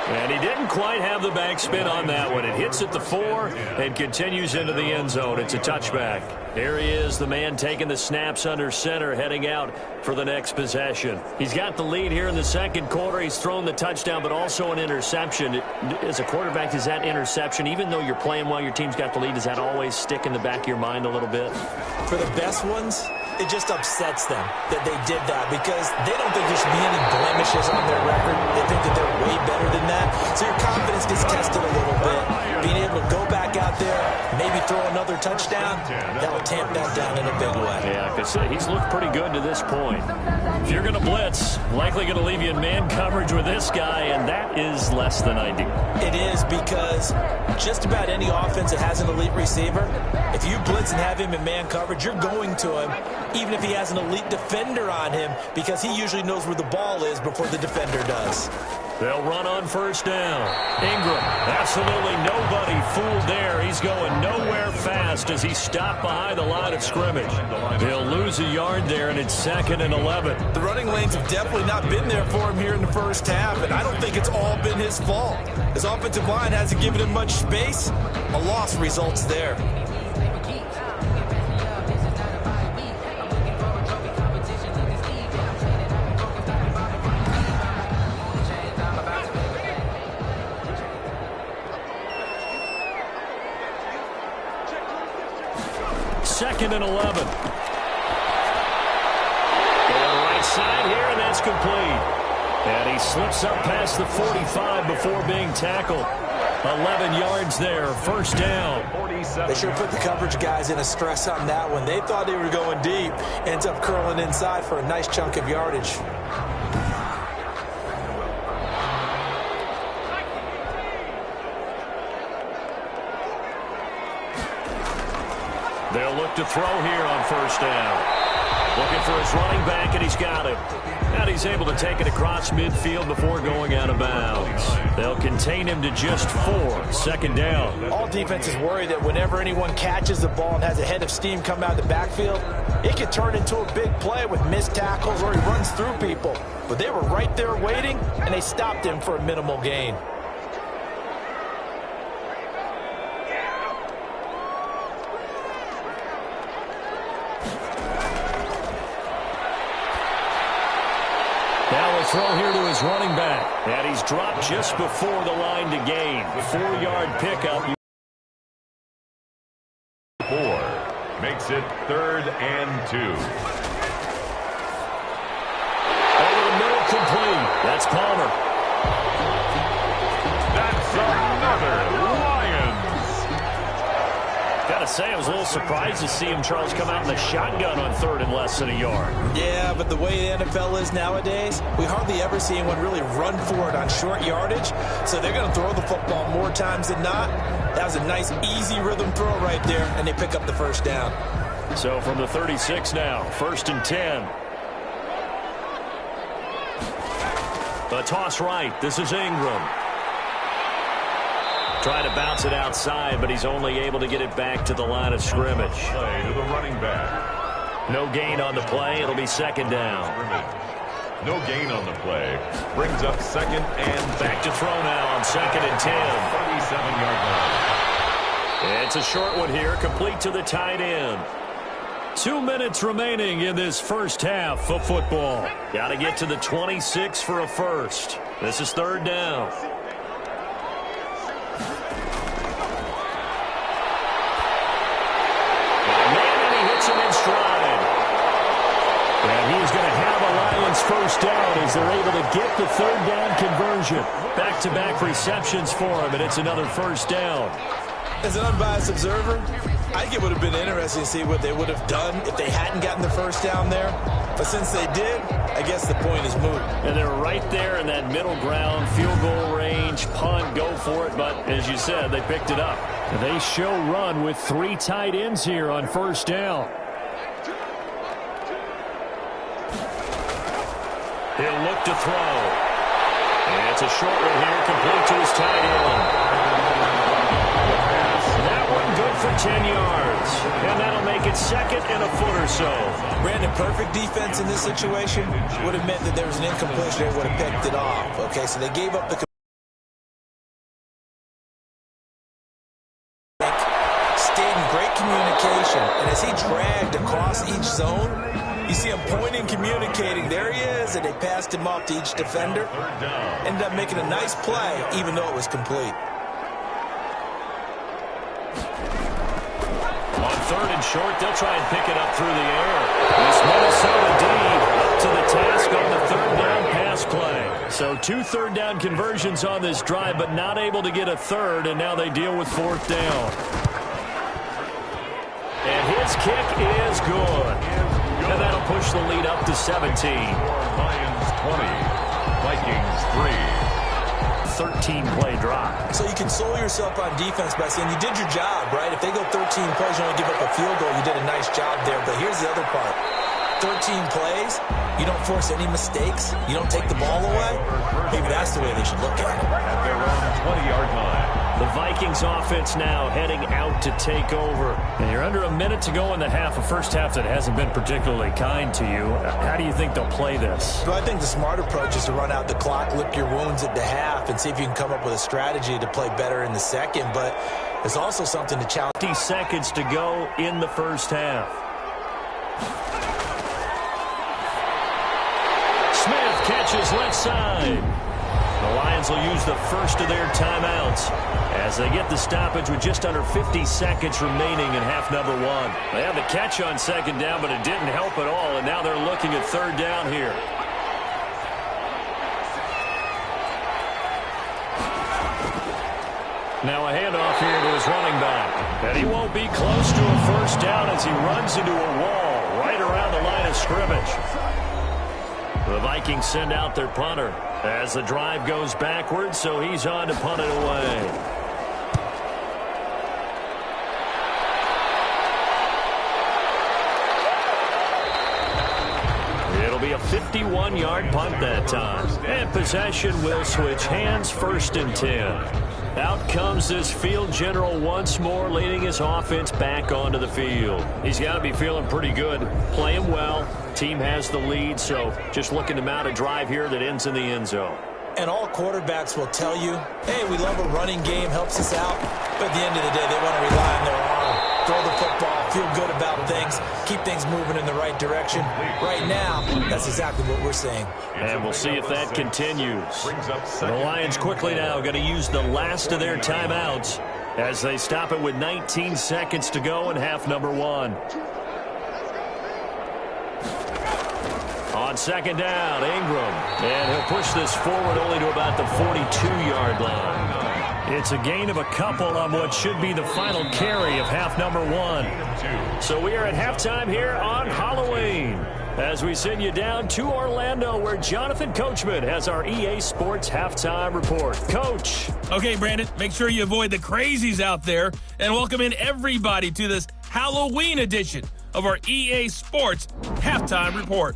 Speaker 1: And he didn't quite have the backspin on that one. It hits at the 4 and continues into the end zone. It's a touchback. There he is, the man taking the snaps under center, heading out for the next possession. He's got the lead here in the second quarter. He's thrown the touchdown, but also an interception. As a quarterback, does that interception, even though you're playing while your team's got the lead, does that always stick in the back of your mind a little bit?
Speaker 3: For the best ones, It just upsets them that they did that because they don't think there should be any blemishes on their record. They think that they're way better than that. So your confidence gets tested a little bit. Being able to go back out there, maybe throw another touchdown, that'll tamp that down in a big way.
Speaker 1: Yeah, I could say he's looked pretty good to this point. If you're going to blitz, likely going to leave you in man coverage with this guy, and that is less than ideal.
Speaker 3: It is because just about any offense that has an elite receiver, if you blitz and have him in man coverage, you're going to him, even if he has an elite defender on him, because he usually knows where the ball is before the defender does.
Speaker 1: They'll run on first down. Ingram, absolutely nobody fooled there. He's going nowhere fast as he stopped behind the line of scrimmage. They'll lose a yard there, and it's 2nd and 11.
Speaker 3: The running lanes have definitely not been there for him here in the first half, and I don't think it's all been his fault. His offensive line hasn't given him much space. A loss results there.
Speaker 1: Second and 11. Going right side here, and that's complete. And he slips up past the 45 before being tackled. 11 yards there, first down.
Speaker 3: They sure put the coverage guys in a stress on that one. They thought they were going deep. Ends up curling inside for a nice chunk of yardage.
Speaker 1: They'll look to throw here on first down. Looking for his running back, and he's got it. And he's able to take it across midfield before going out of bounds. They'll contain him to just 4, second down.
Speaker 3: All defenses worry that whenever anyone catches the ball and has a head of steam come out of the backfield, it could turn into a big play with missed tackles or he runs through people. But they were right there waiting, and they stopped him for a minimal gain.
Speaker 1: Now a throw here to his running back. And he's dropped just before the line to gain. 4-yard pickup.
Speaker 2: 4 makes it 3rd and 2.
Speaker 1: Over the middle, complete. That's Palmer.
Speaker 2: That's another Lions.
Speaker 1: Got to say, I was a little surprised to see him, Charles, come out in the shotgun on 3rd and less than a yard.
Speaker 3: Yeah, but the way the NFL is nowadays, we hardly ever see anyone really run for it on short yardage. So they're going to throw the football more times than not. That was a nice, easy rhythm throw right there, and they pick up the first down.
Speaker 1: So from the 36 now, 1st and 10. The toss right. This is Ingram. Trying to bounce it outside, but he's only able to get it back to the line of scrimmage.
Speaker 2: Play to the running back.
Speaker 1: No gain on the play. It'll be 2nd down.
Speaker 2: No gain on the play. Brings up 2nd and
Speaker 1: back to throw now on 2nd and 10.
Speaker 2: 37-yard line.
Speaker 1: It's a short one here, complete to the tight end. 2 minutes remaining in this first half of football. Got to get to the 26 for a first. This is 3rd down. And he's going to have a Lions first down as they're able to get the 3rd down conversion. Back-to-back receptions for him, and it's another first down.
Speaker 3: As an unbiased observer, I think it would have been interesting to see what they would have done if they hadn't gotten the first down there. But since they did, I guess the point is moot.
Speaker 1: And they're right there in that middle ground, field goal range, punt, go for it. But as you said, they picked it up. And they show run with 3 tight ends here on first down. He'll look to throw. And it's a short one here, complete to his tight end. That one good for 10 yards. And that'll make it 2nd and a foot or so.
Speaker 3: Brandon, perfect defense in this situation would have meant that there was an incompletion. They would have picked it off. Okay, so they gave up the stayed in great communication. And as he dragged across each zone, you see him pointing, communicating. There he is, and they passed him off to each defender. Ended up making a nice play, even though it was complete.
Speaker 1: On 3rd and short. They'll try and pick it up through the air. This Minnesota D up to the task on the third down pass play. So 2 third-down conversions on this drive, but not able to get a third, and now they deal with 4th down. And his kick is good. And that'll push the lead up to 17.
Speaker 2: Lions 20, Vikings 3.
Speaker 1: 13-play drive.
Speaker 3: So you console yourself on defense by saying you did your job, right? If they go 13 plays, you only give up a field goal, you did a nice job there. But here's the other part. 13 plays, you don't force any mistakes, you don't take the ball away. Maybe that's the way they should look at it.
Speaker 2: At their own 20-yard line.
Speaker 1: The Vikings offense now heading out to take over. And you're under a minute to go in the half, a first half that hasn't been particularly kind to you. How do you think they'll play this?
Speaker 3: So I think the smart approach is to run out the clock, lick your wounds at the half, and see if you can come up with a strategy to play better in the second. But there's also something to challenge.
Speaker 1: 50 seconds to go in the first half. Smith catches left side. The Lions will use the first of their timeouts as they get the stoppage with just under 50 seconds remaining in half number 1. They had the catch on second down, but it didn't help at all, and now they're looking at third down here. Now a handoff here to his running back. And he won't be close to a first down as he runs into a wall right around the line of scrimmage. The Vikings send out their punter as the drive goes backwards, so he's on to punt it away. It'll be a 51-yard punt that time. And possession will switch hands, 1st and 10. Out comes this field general once more, leading his offense back onto the field. He's got to be feeling pretty good, playing well. Team has the lead, so just looking to mount a drive here that ends in the end zone.
Speaker 3: And all quarterbacks will tell you, hey, we love a running game, helps us out. But at the end of the day, they want to rely on their arm, throw the football, feel good about things, keep things moving in the right direction. Right now, that's exactly what we're seeing.
Speaker 1: And we'll see if that continues. The Lions quickly now going to use the last of their timeouts as they stop it with 19 seconds to go in half number 1. On second down, Ingram. And he'll push this forward only to about the 42-yard line. It's a gain of a couple on what should be the final carry of half number 1. So we are at halftime here on Halloween as we send you down to Orlando where Jonathan Coachman has our EA Sports halftime report. Coach.
Speaker 4: Okay, Brandon, make sure you avoid the crazies out there and welcome in everybody to this Halloween edition of our EA Sports halftime report.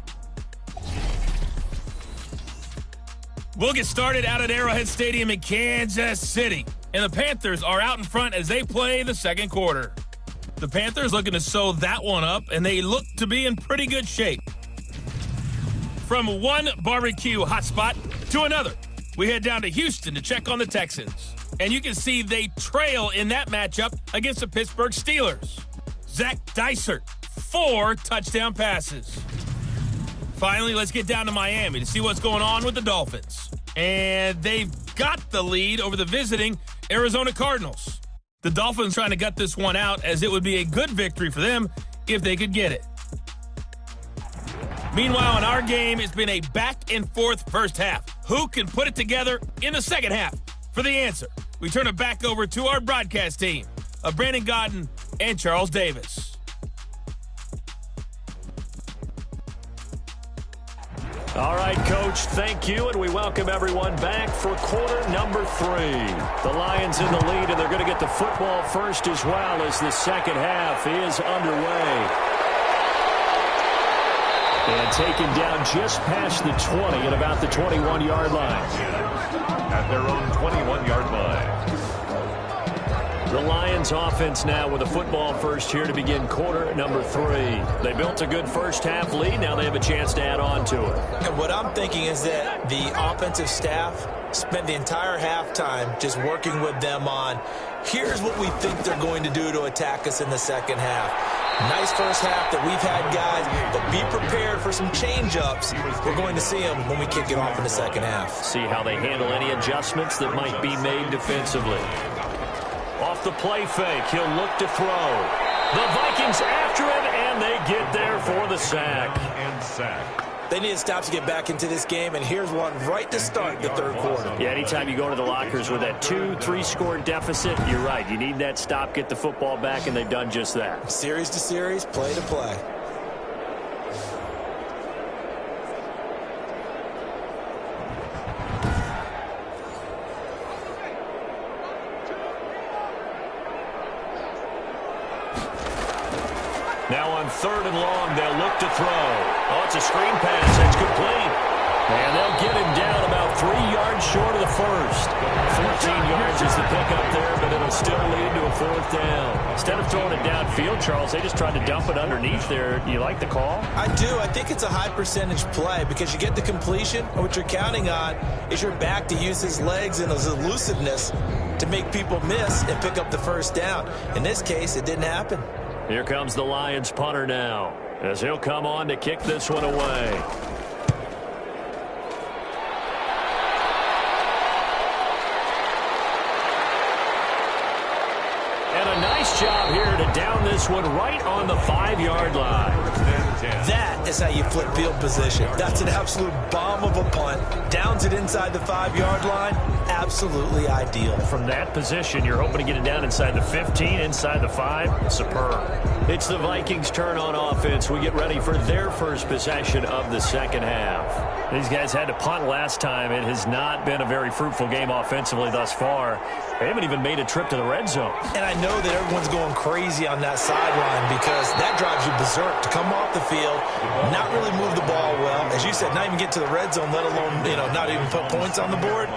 Speaker 4: We'll get started out at Arrowhead Stadium in Kansas City. And the Panthers are out in front as they play the second quarter. The Panthers looking to sew that one up, and they look to be in pretty good shape. From one barbecue hotspot to another, we head down to Houston to check on the Texans. And you can see they trail in that matchup against the Pittsburgh Steelers. Zach Dysert, 4 touchdown passes. Finally, let's get down to Miami to see what's going on with the Dolphins. And they've got the lead over the visiting Arizona Cardinals. The Dolphins trying to gut this one out as it would be a good victory for them if they could get it. Meanwhile, in our game, it's been a back-and-forth first half. Who can put it together in the second half? For the answer, we turn it back over to our broadcast team of Brandon Godden and Charles Davis.
Speaker 1: All right, Coach, thank you, and we welcome everyone back for quarter number 3. The Lions in the lead, and they're going to get the football first as well as the second half is underway. And taken down just past the 20 at about the 21-yard line.
Speaker 2: At their own 21-yard line.
Speaker 1: The Lions offense now with a football first here to begin quarter number 3. They built a good first half lead. Now they have a chance to add on to it.
Speaker 3: And what I'm thinking is that the offensive staff spent the entire halftime just working with them on, here's what we think they're going to do to attack us in the second half. Nice first half that we've had, guys, but be prepared for some change-ups. We're going to see them when we kick it off in the second half.
Speaker 1: See how they handle any adjustments that might be made defensively. Off the play fake, he'll look to throw. The Vikings after him, and they get there for the sack.
Speaker 2: And sack.
Speaker 3: They need a stop to get back into this game, and here's one right to start the third quarter.
Speaker 1: Yeah, anytime you go to the lockers with that 2-3 score deficit, you're right. You need that stop, get the football back, and they've done just that.
Speaker 3: Series to series, play to play.
Speaker 1: Now on 3rd and long, they'll look to throw. Oh, it's a screen pass. It's complete. And they'll get him down about 3 yards short of the first. 14 yards is the pickup there, but it'll still lead to a 4th down. Instead of throwing it downfield, Charles, they just tried to dump it underneath there. Do you like the call?
Speaker 3: I do. I think it's a high percentage play because you get the completion, and what you're counting on is your back to use his legs and his elusiveness to make people miss and pick up the first down. In this case, it didn't happen.
Speaker 1: Here comes the Lions punter now, as he'll come on to kick this one away. And a nice job here to down this one right on the 5-yard line.
Speaker 3: That is how you flip field position. That's an absolute bomb of a punt. Downs it inside the 5-yard line. Absolutely ideal.
Speaker 1: From that position, you're hoping to get it down inside the 15, inside the 5. Superb. It's the Vikings' turn on offense. We get ready for their first possession of the second half. These guys had to punt last time. It has not been a very fruitful game offensively thus far. They haven't even made a trip to the red zone.
Speaker 3: And I know that everyone's going crazy on that sideline because that drives you berserk to come off the field, not really move the ball well. As you said, not even get to the red zone, let alone, not even put points on the board.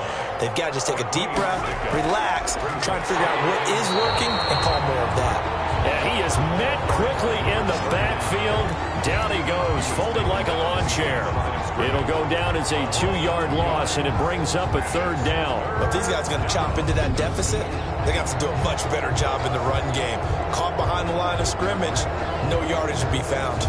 Speaker 3: They've got to just take a deep breath, relax, try to figure out what is working, and call more of that.
Speaker 1: Yeah, he is met quickly in the backfield. Down he goes, folded like a lawn chair. It'll go down as a 2-yard loss, and it brings up a 3rd down.
Speaker 3: But these guys are going to chop into that deficit. They're going to have to do a much better job in the run game. Caught behind the line of scrimmage, no yardage to be found.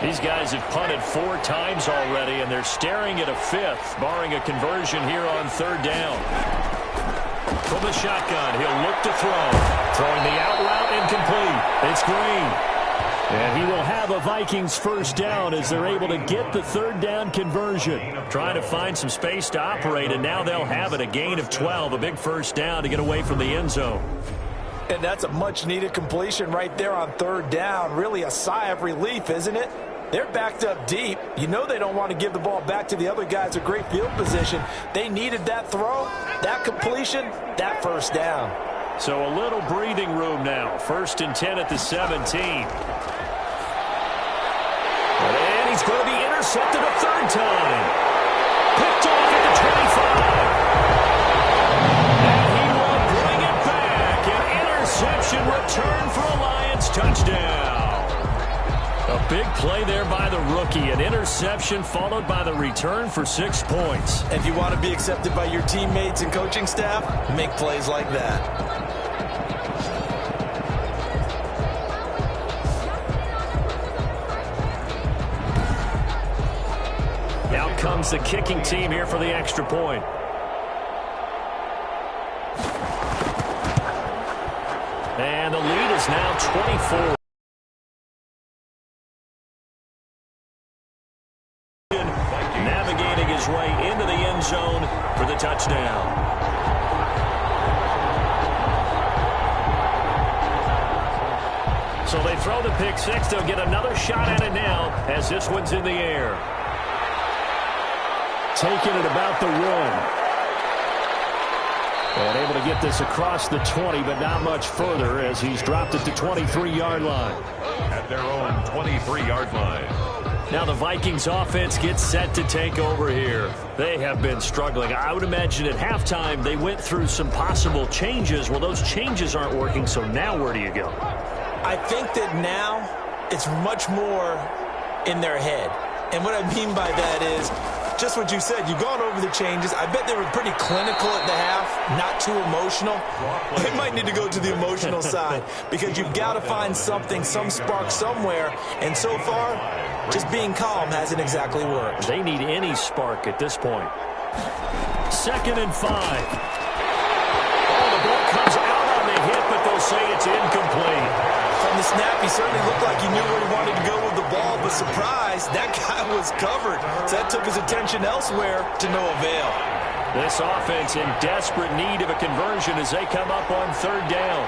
Speaker 1: These guys have punted 4 times already, and they're staring at a 5th, barring a conversion here on 3rd down. From the shotgun, he'll look to throw. Throwing the out route, incomplete. It's Green. And he will have a Vikings first down as they're able to get the 3rd down conversion. Trying to find some space to operate, and now they'll have it. A gain of 12, a big first down to get away from the end zone.
Speaker 3: And that's a much-needed completion right there on 3rd down. Really a sigh of relief, isn't it? They're backed up deep. You know they don't want to give the ball back to the other guys a great field position. They needed that throw, that completion, that first down.
Speaker 1: So a little breathing room now. 1st and 10 at the 17. And he's going to be intercepted a 3rd time. Picked off at the 25. And he will bring it back. An interception return for a Lions touchdown. A big play there by the rookie. An interception followed by the return for 6 points.
Speaker 3: If you want to be accepted by your teammates and coaching staff, make plays like that.
Speaker 1: Out comes the kicking team here for the extra point. And the lead is now 24. Navigating his way into the end zone for the touchdown. So they throw the pick 6. They'll get another shot at it now as this one's in the air. Taking it about the 1. And able to get this across the 20, but not much further as he's dropped it to 23-yard line.
Speaker 2: At their own 23-yard line.
Speaker 1: Now the Vikings offense gets set to take over here. They have been struggling. I would imagine at halftime they went through some possible changes. Well, those changes aren't working, so now where do you go?
Speaker 3: I think that now it's much more in their head. And what I mean by that is just what you said. You've gone over the changes. I bet they were pretty clinical at the half, not too emotional. They might need to go to the emotional side because you've got to find something, some spark somewhere. And so far, just being calm hasn't exactly worked.
Speaker 1: They need any spark at this point. 2nd and 5. say it's incomplete.
Speaker 3: From the snap, he certainly looked like he knew where he wanted to go with the ball, but surprise, that guy was covered. So that took his attention elsewhere to no avail.
Speaker 1: This offense in desperate need of a conversion as they come up on third down.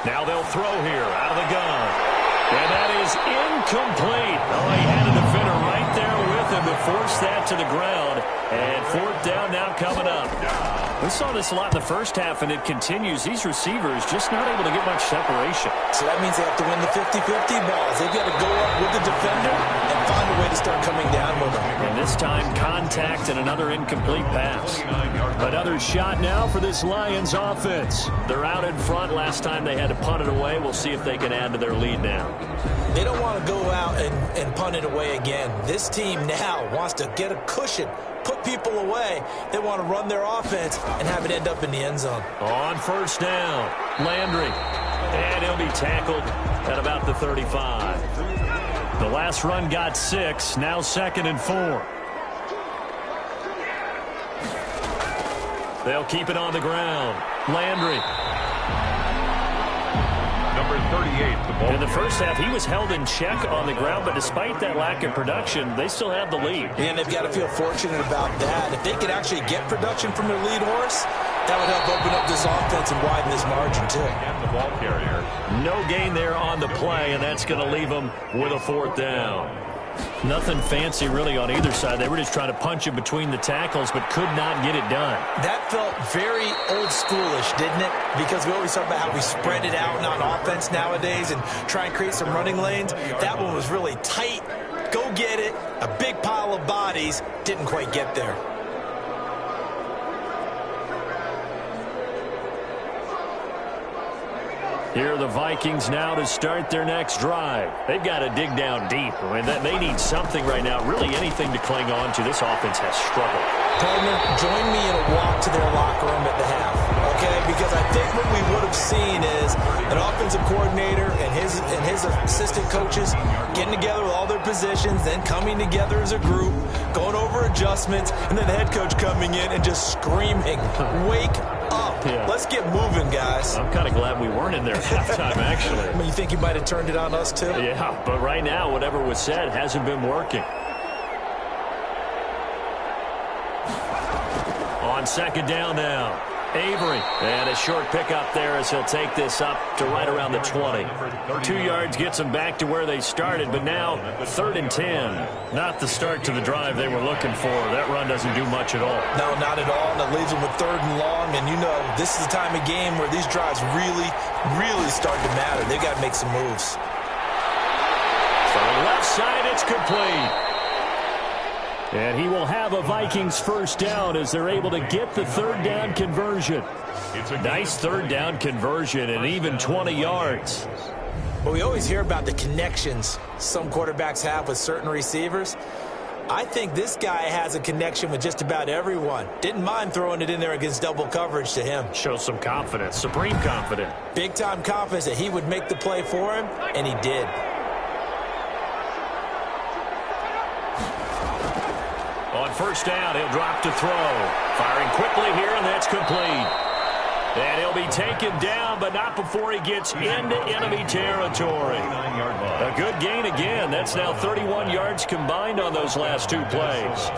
Speaker 1: Now they'll throw here out of the gun. And that is incomplete. Oh, he had a defender right there with him to force that to the ground. And fourth down now coming up. We saw this a lot in the first half, and it continues. These receivers just not able to get much separation.
Speaker 3: So that means they have to win the 50-50 balls. They've got to go up with the defender and find a way to start coming down with them.
Speaker 1: And this time, contact and another incomplete pass. Another shot now for this Lions offense. They're out in front. Last time they had to punt it away. We'll see if they can add to their lead now.
Speaker 3: They don't want to go out and punt it away again. This team now wants to get a cushion, put people away. They want to run their offense and have it end up in the end zone.
Speaker 1: On first down, Landry. And he'll be tackled at about the 35. The last run got 6, now 2nd and 4. They'll keep it on the ground. Landry.
Speaker 2: Number 38, the ball.
Speaker 1: In the first half, he was held in check on the ground, but despite that lack of production, they still have the lead.
Speaker 3: And they've got to feel fortunate about that. If they could actually get production from their lead horse, that would help open up this offense and widen this margin, too.
Speaker 2: And the ball carrier.
Speaker 1: No gain there on the play, and that's going to leave them with a fourth down. Nothing fancy really on either side. They were just trying to punch it between the tackles, but could not get it done.
Speaker 3: That felt very old schoolish, didn't it? Because we always talk about how we spread it out on offense nowadays and try and create some running lanes. That one was really tight. Go get it. A big pile of bodies. Didn't quite get there.
Speaker 1: Here are the Vikings now to start their next drive. They've got to dig down deep. I mean, they need something right now, really anything to cling on to. This offense has struggled.
Speaker 3: Partner, join me in a walk to their locker room at the half, okay? Because I think what we would have seen is an offensive coordinator and his assistant coaches getting together with all their positions, then coming together as a group, going over adjustments, and then the head coach coming in and just screaming, wake up.
Speaker 1: Yeah.
Speaker 3: Let's get moving, guys.
Speaker 1: I'm kind of glad we weren't in there at halftime, actually.
Speaker 3: I mean, you think you might have turned it on us, too?
Speaker 1: Yeah, but right now, whatever was said hasn't been working. On second down now, Avery. And a short pickup there as he'll take this up to right around the 20. 2 yards gets them back to where they started, but now 3rd and 10. Not the start to the drive they were looking for. That run doesn't do much at all.
Speaker 3: No, not at all. And it leaves them with 3rd and long. And you know, this is the time of game where these drives really, really start to matter. They've got to make some moves.
Speaker 1: From the left side, it's complete. And he will have a Vikings first down as they're able to get the 3rd down conversion. Nice 3rd down conversion and even 20 yards.
Speaker 3: Well, we always hear about the connections some quarterbacks have with certain receivers. I think this guy has a connection with just about everyone. Didn't mind throwing it in there against double coverage to him.
Speaker 1: Shows some confidence, supreme confidence.
Speaker 3: Big-time confidence that he would make the play for him, and he did.
Speaker 1: On first down, he'll drop to throw. Firing quickly here, and that's complete. And he'll be taken down, but not before he gets into enemy territory. A good gain again. That's now 31 yards combined on those last 2 plays.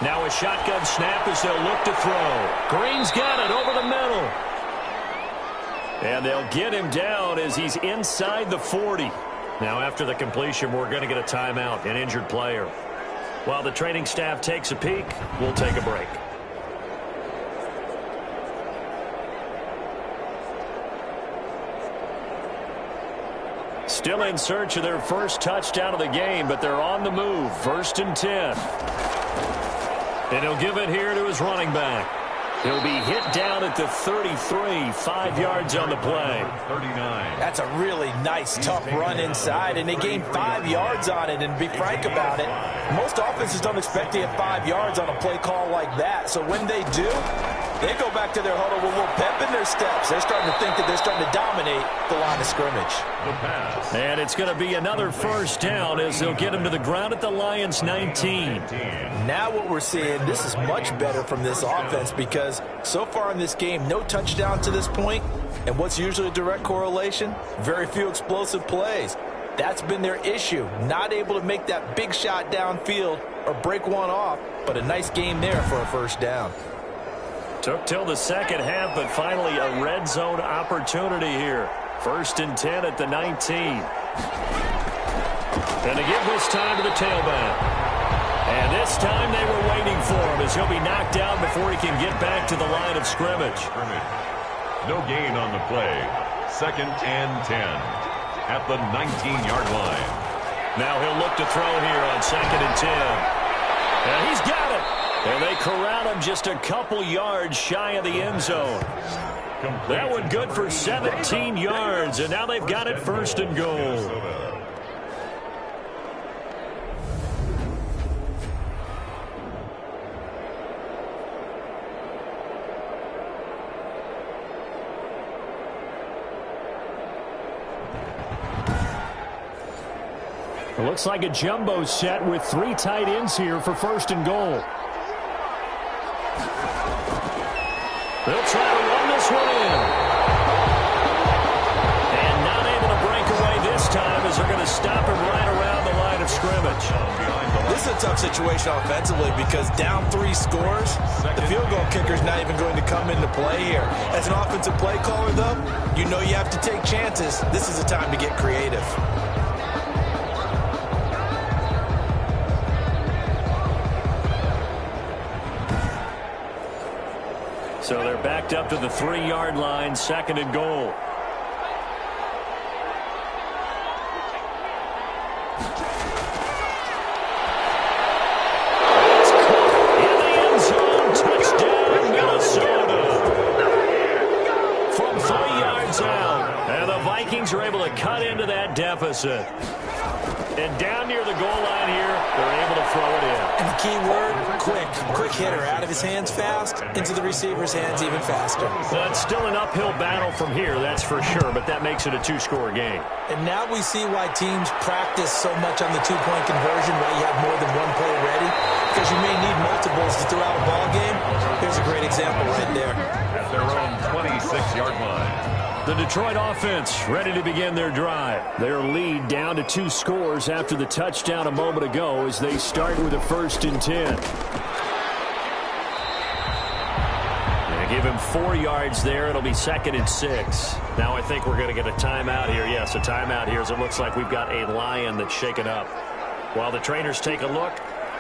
Speaker 1: Now a shotgun snap as they'll look to throw. Green's got it over the middle. And they'll get him down as he's inside the 40. Now after the completion, we're going to get a timeout, an injured player. While the training staff takes a peek, we'll take a break. Still in search of their first touchdown of the game, but they're on the move. 1st and 10. And he'll give it here to his running back. He'll be hit down at the 33, 5 yards on the play.
Speaker 2: 39.
Speaker 3: That's a really nice, tough run inside, and they gained 5 yards on it. And to be frank about it, most offenses don't expect to get 5 yards on a play call like that. So when they do, They go back to their huddle with a little pep in their steps. They're starting to think that they're starting to dominate the line of scrimmage.
Speaker 2: The pass.
Speaker 1: And it's going to be another first down as they'll get him to the ground at the Lions' 19.
Speaker 3: Now what we're seeing, this is much better from this offense because so far in this game, no touchdown to this point. And what's usually a direct correlation? Very few explosive plays. That's been their issue. Not able to make that big shot downfield or break one off, but a nice game there for a first down.
Speaker 1: Took till the second half, but finally a red zone opportunity here. 1st and 10 at the 19. And they give this time to the tailback. And this time they were waiting for him as he'll be knocked down before he can get back to the line of scrimmage.
Speaker 2: No gain on the play. 2nd and 10 at the 19-yard line.
Speaker 1: Now he'll look to throw here on 2nd and 10. And he's got it. And they corral him just a couple yards shy of the end zone. That one good for 17 yards, and now they've got it 1st and goal. It looks like a jumbo set with 3 tight ends here for 1st and goal. They'll try to run this one in. And not able to break away this time as they're going to stop him right around the line of scrimmage.
Speaker 3: This is a tough situation offensively because down 3 scores, the field goal kicker's not even going to come into play here. As an offensive play caller, though, you know you have to take chances. This is a time to get creative.
Speaker 1: So they're backed up to the 3-yard line, 2nd and goal. It's caught in the end zone. Touchdown, Minnesota. From 3 yards out. And the Vikings are able to cut into that deficit. And down near the goal line here, they're able to throw it in.
Speaker 3: And the key word, quick. Quick hitter. Out of his hands fast, into the receiver's hands even faster.
Speaker 1: It's still an uphill battle from here, that's for sure, but that makes it a 2-score game.
Speaker 3: And now we see why teams practice so much on the 2-point conversion, why you have more than one play ready, because you may need multiples to throw out a ball game. Here's a great example right there.
Speaker 2: At their own 26-yard line.
Speaker 1: The Detroit offense ready to begin their drive. Their lead down to 2 scores after the touchdown a moment ago as they start with a 1st and 10. They give him 4 yards there. It'll be 2nd and 6. Now I think we're going to get a timeout here. Yes, a timeout here as it looks like we've got a Lion that's shaken up. While the trainers take a look,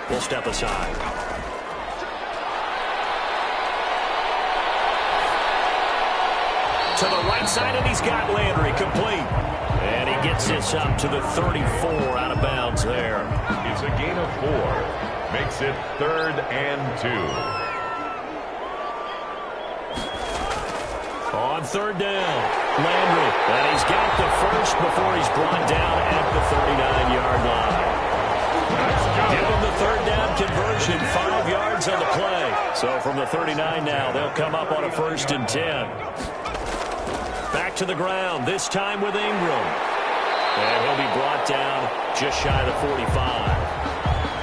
Speaker 1: we'll step aside. To the right side, and he's got Landry complete. And he gets this up to the 34 out of bounds there.
Speaker 2: It's a gain of 4. Makes it 3rd and 2.
Speaker 1: On 3rd down, Landry. And he's got the first before he's brought down at the 39-yard line. Give him the 3rd down conversion, 5 yards on the play. So from the 39 now, they'll come up on a 1st and 10. Back to the ground, this time with Ingram. And he'll be brought down just shy of the 45.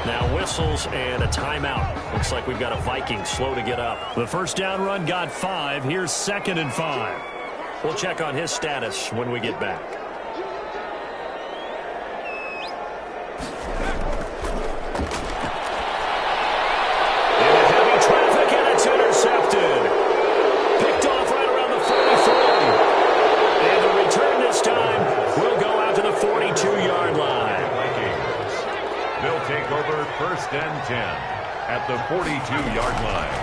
Speaker 1: Now whistles and a timeout. Looks like we've got a Viking slow to get up. The 1st down run got 5. Here's 2nd and 5. We'll check on his status when we get back. Into heavy traffic, and it's intercepted. Picked off right around the 43. And the return this time will go out to the 42-yard line.
Speaker 2: They'll take over 1st and 10 at the 42-yard line.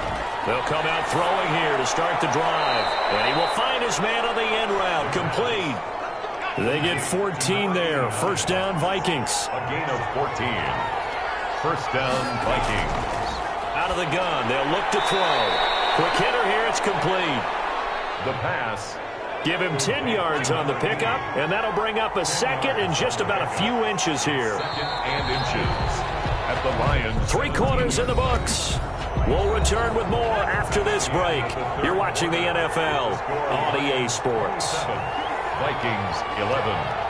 Speaker 1: They'll come out throwing here to start the drive. And he will find his man on the end route. Complete. They get 14 there. 1st down, Vikings.
Speaker 2: A gain of 14. 1st down, Vikings.
Speaker 1: Out of the gun. They'll look to throw. Quick hitter here. It's complete.
Speaker 2: The pass.
Speaker 1: Give him 10 yards on the pickup, and that'll bring up a 2nd and just about a few inches here.
Speaker 2: 2nd and inches at the Lions.
Speaker 1: 3 quarters in the books. We'll return with more after this break. You're watching the NFL on EA Sports.
Speaker 2: Vikings 11.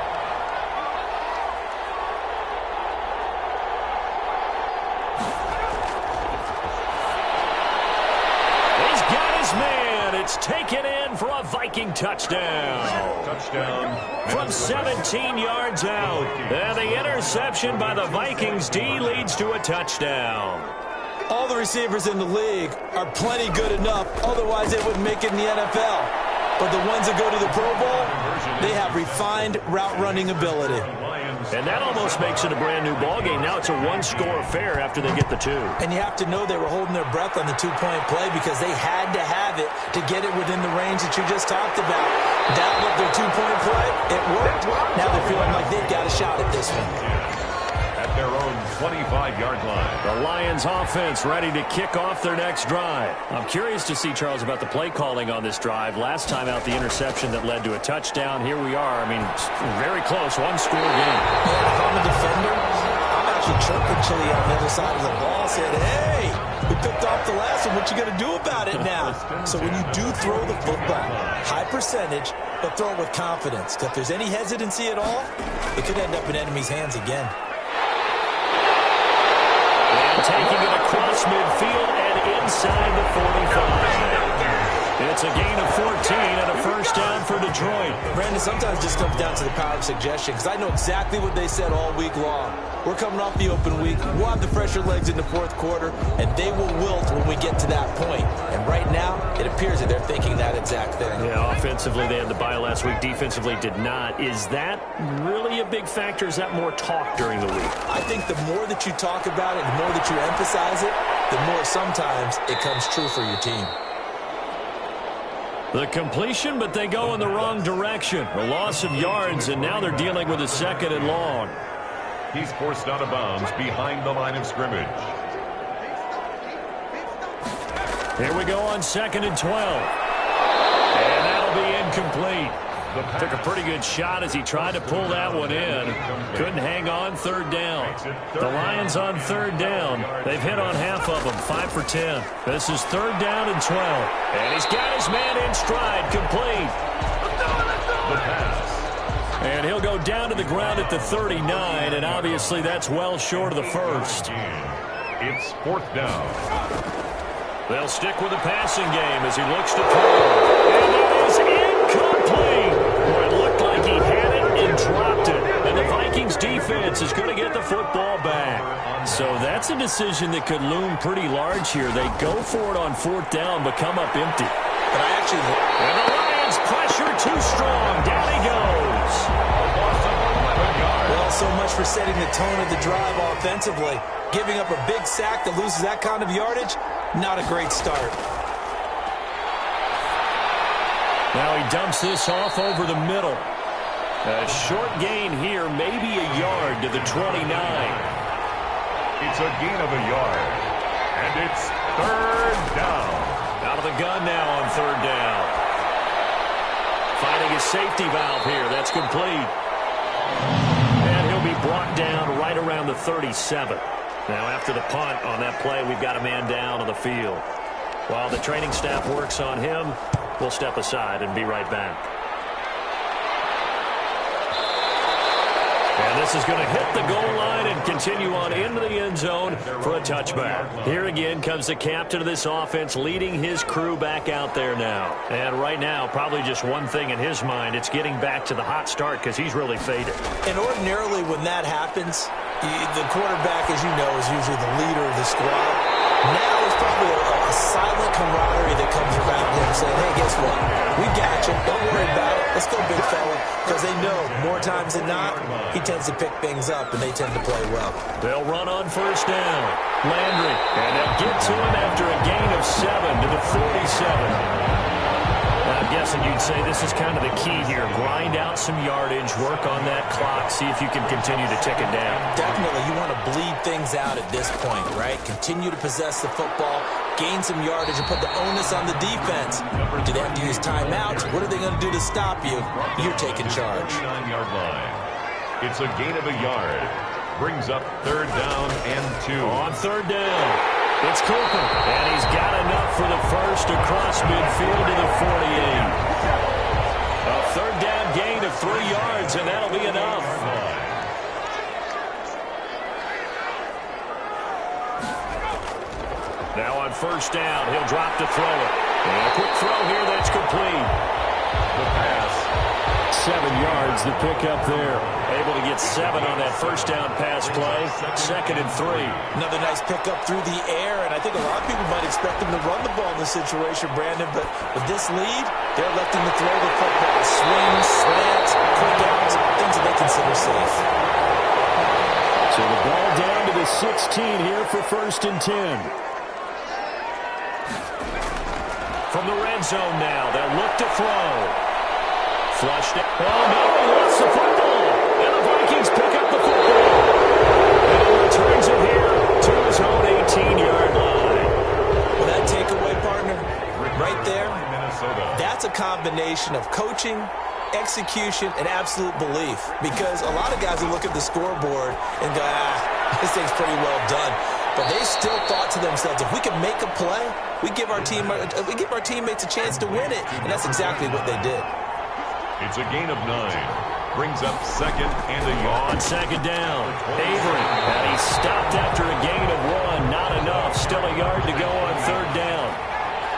Speaker 1: It's taken in for a Viking touchdown. From 17 yards out. And the interception by the Vikings D leads to a touchdown.
Speaker 3: All the receivers in the league are plenty good enough. Otherwise, they wouldn't make it in the NFL. But the ones that go to the Pro Bowl, they have refined route running ability.
Speaker 1: And that almost makes it a brand-new ballgame. Now it's a one-score affair after they get the two.
Speaker 3: And you have to know they were holding their breath on the two-point play because they had to have it to get it within the range that you just talked about. Dialed up their two-point play. It worked. Now they're feeling like they've got a shot at this one.
Speaker 2: At their own 25-yard line.
Speaker 1: The Lions offense ready to kick off their next drive. I'm curious to see, Charles, about the play calling on this drive. Last time out, the interception that led to a touchdown. Here we are. I mean, very close. One-score game.
Speaker 3: Man, if I'm a defender, I'm actually chirping Chili on the other side of the ball. Said, hey, we picked off the last one. What you going to do about it now? So when you do throw the football, high percentage, but throw it with confidence. If there's any hesitancy at all, it could end up in enemy's hands again.
Speaker 1: Taking it across midfield and inside the 45. It's a gain of 14 and a first down for Detroit.
Speaker 3: Brandon, sometimes it just comes down to the power of suggestion because I know exactly what they said all week long. We're coming off the open week. We'll have the fresher legs in the fourth quarter, and they will wilt when we get to that point. And right now, it appears that they're thinking that exact thing.
Speaker 1: Yeah, offensively, they had the bye last week. Defensively, did not. Is that really a big factor? Is that more talk during the week?
Speaker 3: I think the more that you talk about it, the more that you emphasize it, the more sometimes it comes true for your team.
Speaker 1: The completion, but they go in the wrong direction. A loss of yards, and now they're dealing with a second and long.
Speaker 2: He's forced out of bounds behind the line of scrimmage.
Speaker 1: Here we go on 2nd and 12. And that'll be incomplete. Took a pretty good shot as he tried to pull that one in. Couldn't hang on 3rd down. The Lions on 3rd down. They've hit on half of them, 5 for 10. This is 3rd down and 12. And he's got his man in stride, complete.
Speaker 2: The pass.
Speaker 1: And he'll go down to the ground at the 39, and obviously that's well short of the first.
Speaker 2: It's 4th down.
Speaker 1: They'll stick with the passing game as he looks to throw. And it is incomplete. Boy, it looked like he had it and dropped it. And the Vikings defense is going to get the football back. So that's a decision that could loom pretty large here. They go for it on 4th down, but come up empty.
Speaker 3: But I actually...
Speaker 1: And the Lions pressure too strong. Down he goes.
Speaker 3: Well, so much for setting the tone of the drive offensively. Giving up a big sack that loses that kind of yardage, not a great start.
Speaker 1: Now he dumps this off over the middle. A short gain here, maybe a yard to the 29.
Speaker 2: It's a gain of a yard. And it's 3rd down.
Speaker 1: Out of the gun now on 3rd down. Finding a safety valve here. That's complete. And he'll be brought down right around the 37. Now after the punt on that play, we've got a man down on the field. While the training staff works on him, we'll step aside and be right back. And this is going to hit the goal line and continue on into the end zone for a touchback. Here again comes the captain of this offense leading his crew back out there now. And right now, probably just one thing in his mind, it's getting back to the hot start because he's really faded.
Speaker 3: And ordinarily when that happens, the quarterback, as you know, is usually the leader of the squad. Now there's probably a silent camaraderie that comes around him saying, hey, guess what? We got you. Don't worry about it. Let's go, big fella. Because they know more times than not, he tends to pick things up, and they tend to play well.
Speaker 1: They'll run on 1st down. Landry. And they'll get to him after a gain of 7 to the 47. I'm guessing you'd say this is kind of the key here. Grind out some yardage, work on that clock, see if you can continue to tick it down.
Speaker 3: Definitely. You want to bleed things out at this point, right? Continue to possess the football, gain some yardage, and put the onus on the defense. Do they have to use timeouts? What are they going to do to stop you? You're taking charge.
Speaker 2: 9-yard line. It's a gain of a yard. Brings up 3rd down and 2.
Speaker 1: On 3rd down. It's Cooper, and he's got enough for the first across midfield to the 48. A third down gain of 3 yards, and that'll be enough. Now on first down, he'll drop to throw it. And a quick throw here that's complete. The pass. 7 yards, the pickup there. Able to get 7 on that first down pass play. 2nd and 3.
Speaker 3: Another nice pickup through the air, and I think a lot of people might expect him to run the ball in this situation, Brandon, but with this lead, they're electing to throw the football. Swings, slants, quick outs, things that they consider safe.
Speaker 1: So the ball down to the 16 here for 1st and 10. From the red zone now, they'll look to throw. Flushed it. Oh, no, he lost the football. And the Vikings pick up the football. And he returns it here to his own 18-yard line.
Speaker 3: Well, that takeaway, partner, right there, that's a combination of coaching, execution, and absolute belief. Because a lot of guys will look at the scoreboard and go, this thing's pretty well done. But they still thought to themselves, if we can make a play, we give our teammates a chance to win it. And that's exactly what they did.
Speaker 2: It's a gain of 9. Brings up 2nd and a yard.
Speaker 1: On 2nd down, Avery. And he stopped after a gain of 1. Not enough. Still a yard to go on 3rd down.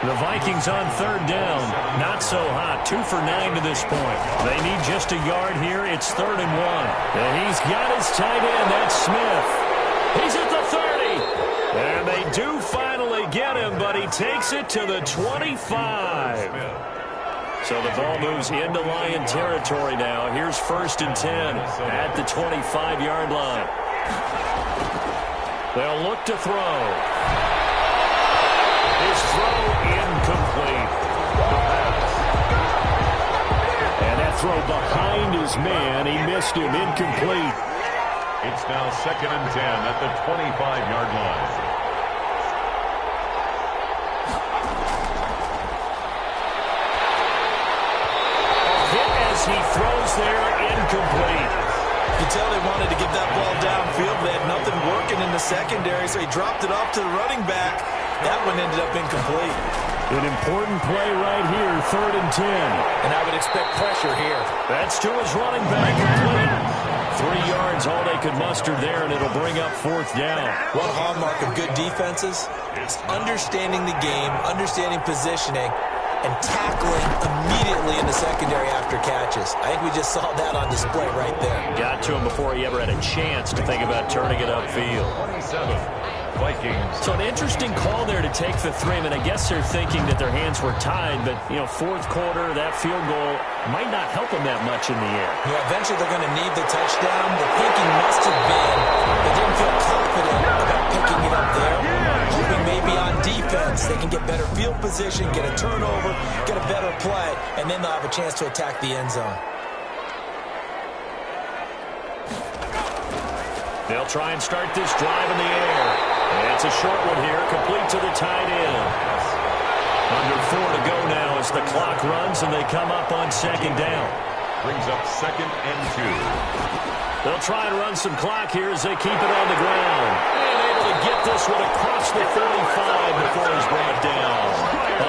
Speaker 1: The Vikings on 3rd down. Not so hot. 2 for 9 to this point. They need just a yard here. It's 3rd and 1. And he's got his tight end. That's Smith. He's at the 30. And they do finally get him, but he takes it to the 25. So the ball moves into Lion territory now. Here's 1st and 10 at the 25-yard line. They'll look to throw. His throw incomplete. And that throw behind his man. He missed him. Incomplete.
Speaker 2: It's now 2nd and 10 at the 25-yard line.
Speaker 1: He throws there, incomplete.
Speaker 3: You can tell they wanted to get that ball downfield. They had nothing working in the secondary, so he dropped it off to the running back. That one ended up incomplete.
Speaker 1: An important play right here, 3rd and 10.
Speaker 3: And I would expect pressure here.
Speaker 1: That's to his running back, complete. 3 yards, all they could muster there, and it'll bring up 4th down.
Speaker 3: One hallmark of good defenses is understanding the game, understanding positioning, and tackling immediately in the secondary after catches. I think we just saw that on display right there.
Speaker 1: Got to him before he ever had a chance to think about turning it upfield.
Speaker 2: 27, Vikings.
Speaker 1: So an interesting call there to take the 3. I mean, I guess they're thinking that their hands were tied, but, 4th quarter, that field goal might not help them that much in the air.
Speaker 3: Yeah, eventually they're going to need the touchdown. The thinking must have been they didn't feel confident about picking it up there. Hoping maybe on defense they can get better field position, get a turnover, get a better play, and then they'll have a chance to attack the end zone.
Speaker 1: They'll try and start this drive in the air. And it's a short one here, complete to the tight end. Under 4 to go now as the clock runs, and they come up on 2nd down.
Speaker 2: Brings up 2nd and 2.
Speaker 1: They'll try and run some clock here as they keep it on the ground. And able to get this one across the 45 before he's brought down.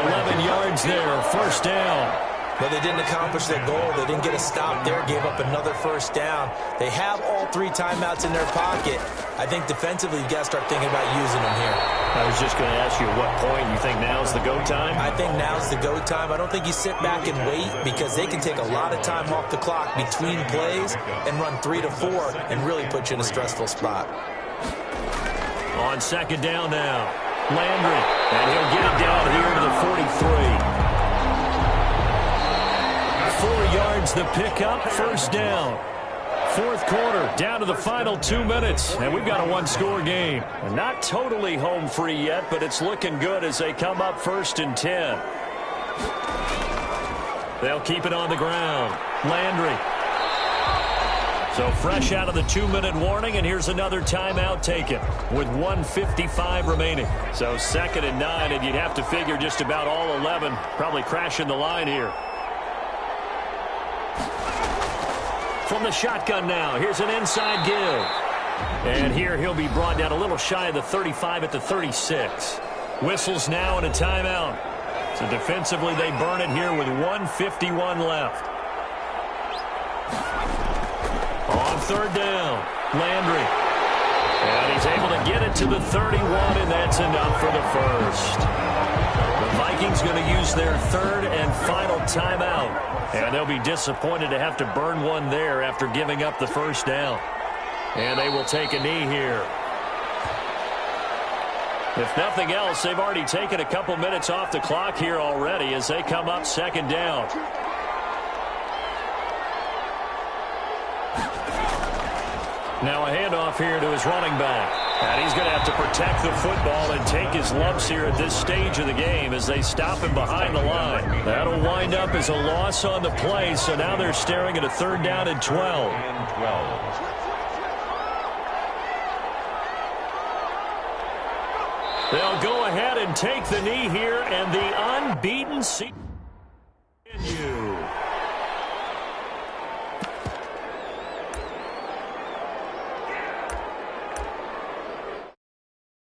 Speaker 1: 11 yards there, 1st down.
Speaker 3: But they didn't accomplish their goal. They didn't get a stop there, gave up another 1st down. They have all 3 timeouts in their pocket. I think defensively you've got to start thinking about using them here.
Speaker 1: I was just going to ask you at what point you think now's the go time?
Speaker 3: I think now's the go time. I don't think you sit back and wait because they can take a lot of time off the clock between plays and run 3 to 4 and really put you in a stressful spot.
Speaker 1: On 2nd down now, Landry, and he'll get it down here to the 43. 4 yards the pickup, 1st down. 4th quarter, down to the final 2 minutes, and we've got a 1-score game. And not totally home free yet, but it's looking good as they come up 1st and 10. They'll keep it on the ground. Landry. So fresh out of the 2-minute warning, and here's another timeout taken with 1:55 remaining. So 2nd and 9, and you'd have to figure just about all 11 probably crashing the line here. From the shotgun now, here's an inside give. And here he'll be brought down a little shy of the 35 at the 36. Whistles now and a timeout. So defensively they burn it here with 1:51 left. On third down, Landry. And he's able to get it to the 31, and that's enough for the first. The Vikings going to use their third and final timeout. And they'll be disappointed to have to burn one there after giving up the first down. And they will take a knee here. If nothing else, they've already taken a couple minutes off the clock here already as they come up second down. Now a handoff here to his running back. And he's going to have to protect the football and take his lumps here at this stage of the game as they stop him behind the line. That'll wind up as a loss on the play, so now they're staring at a third down and 12. They'll go ahead and take the knee here, and the unbeaten season.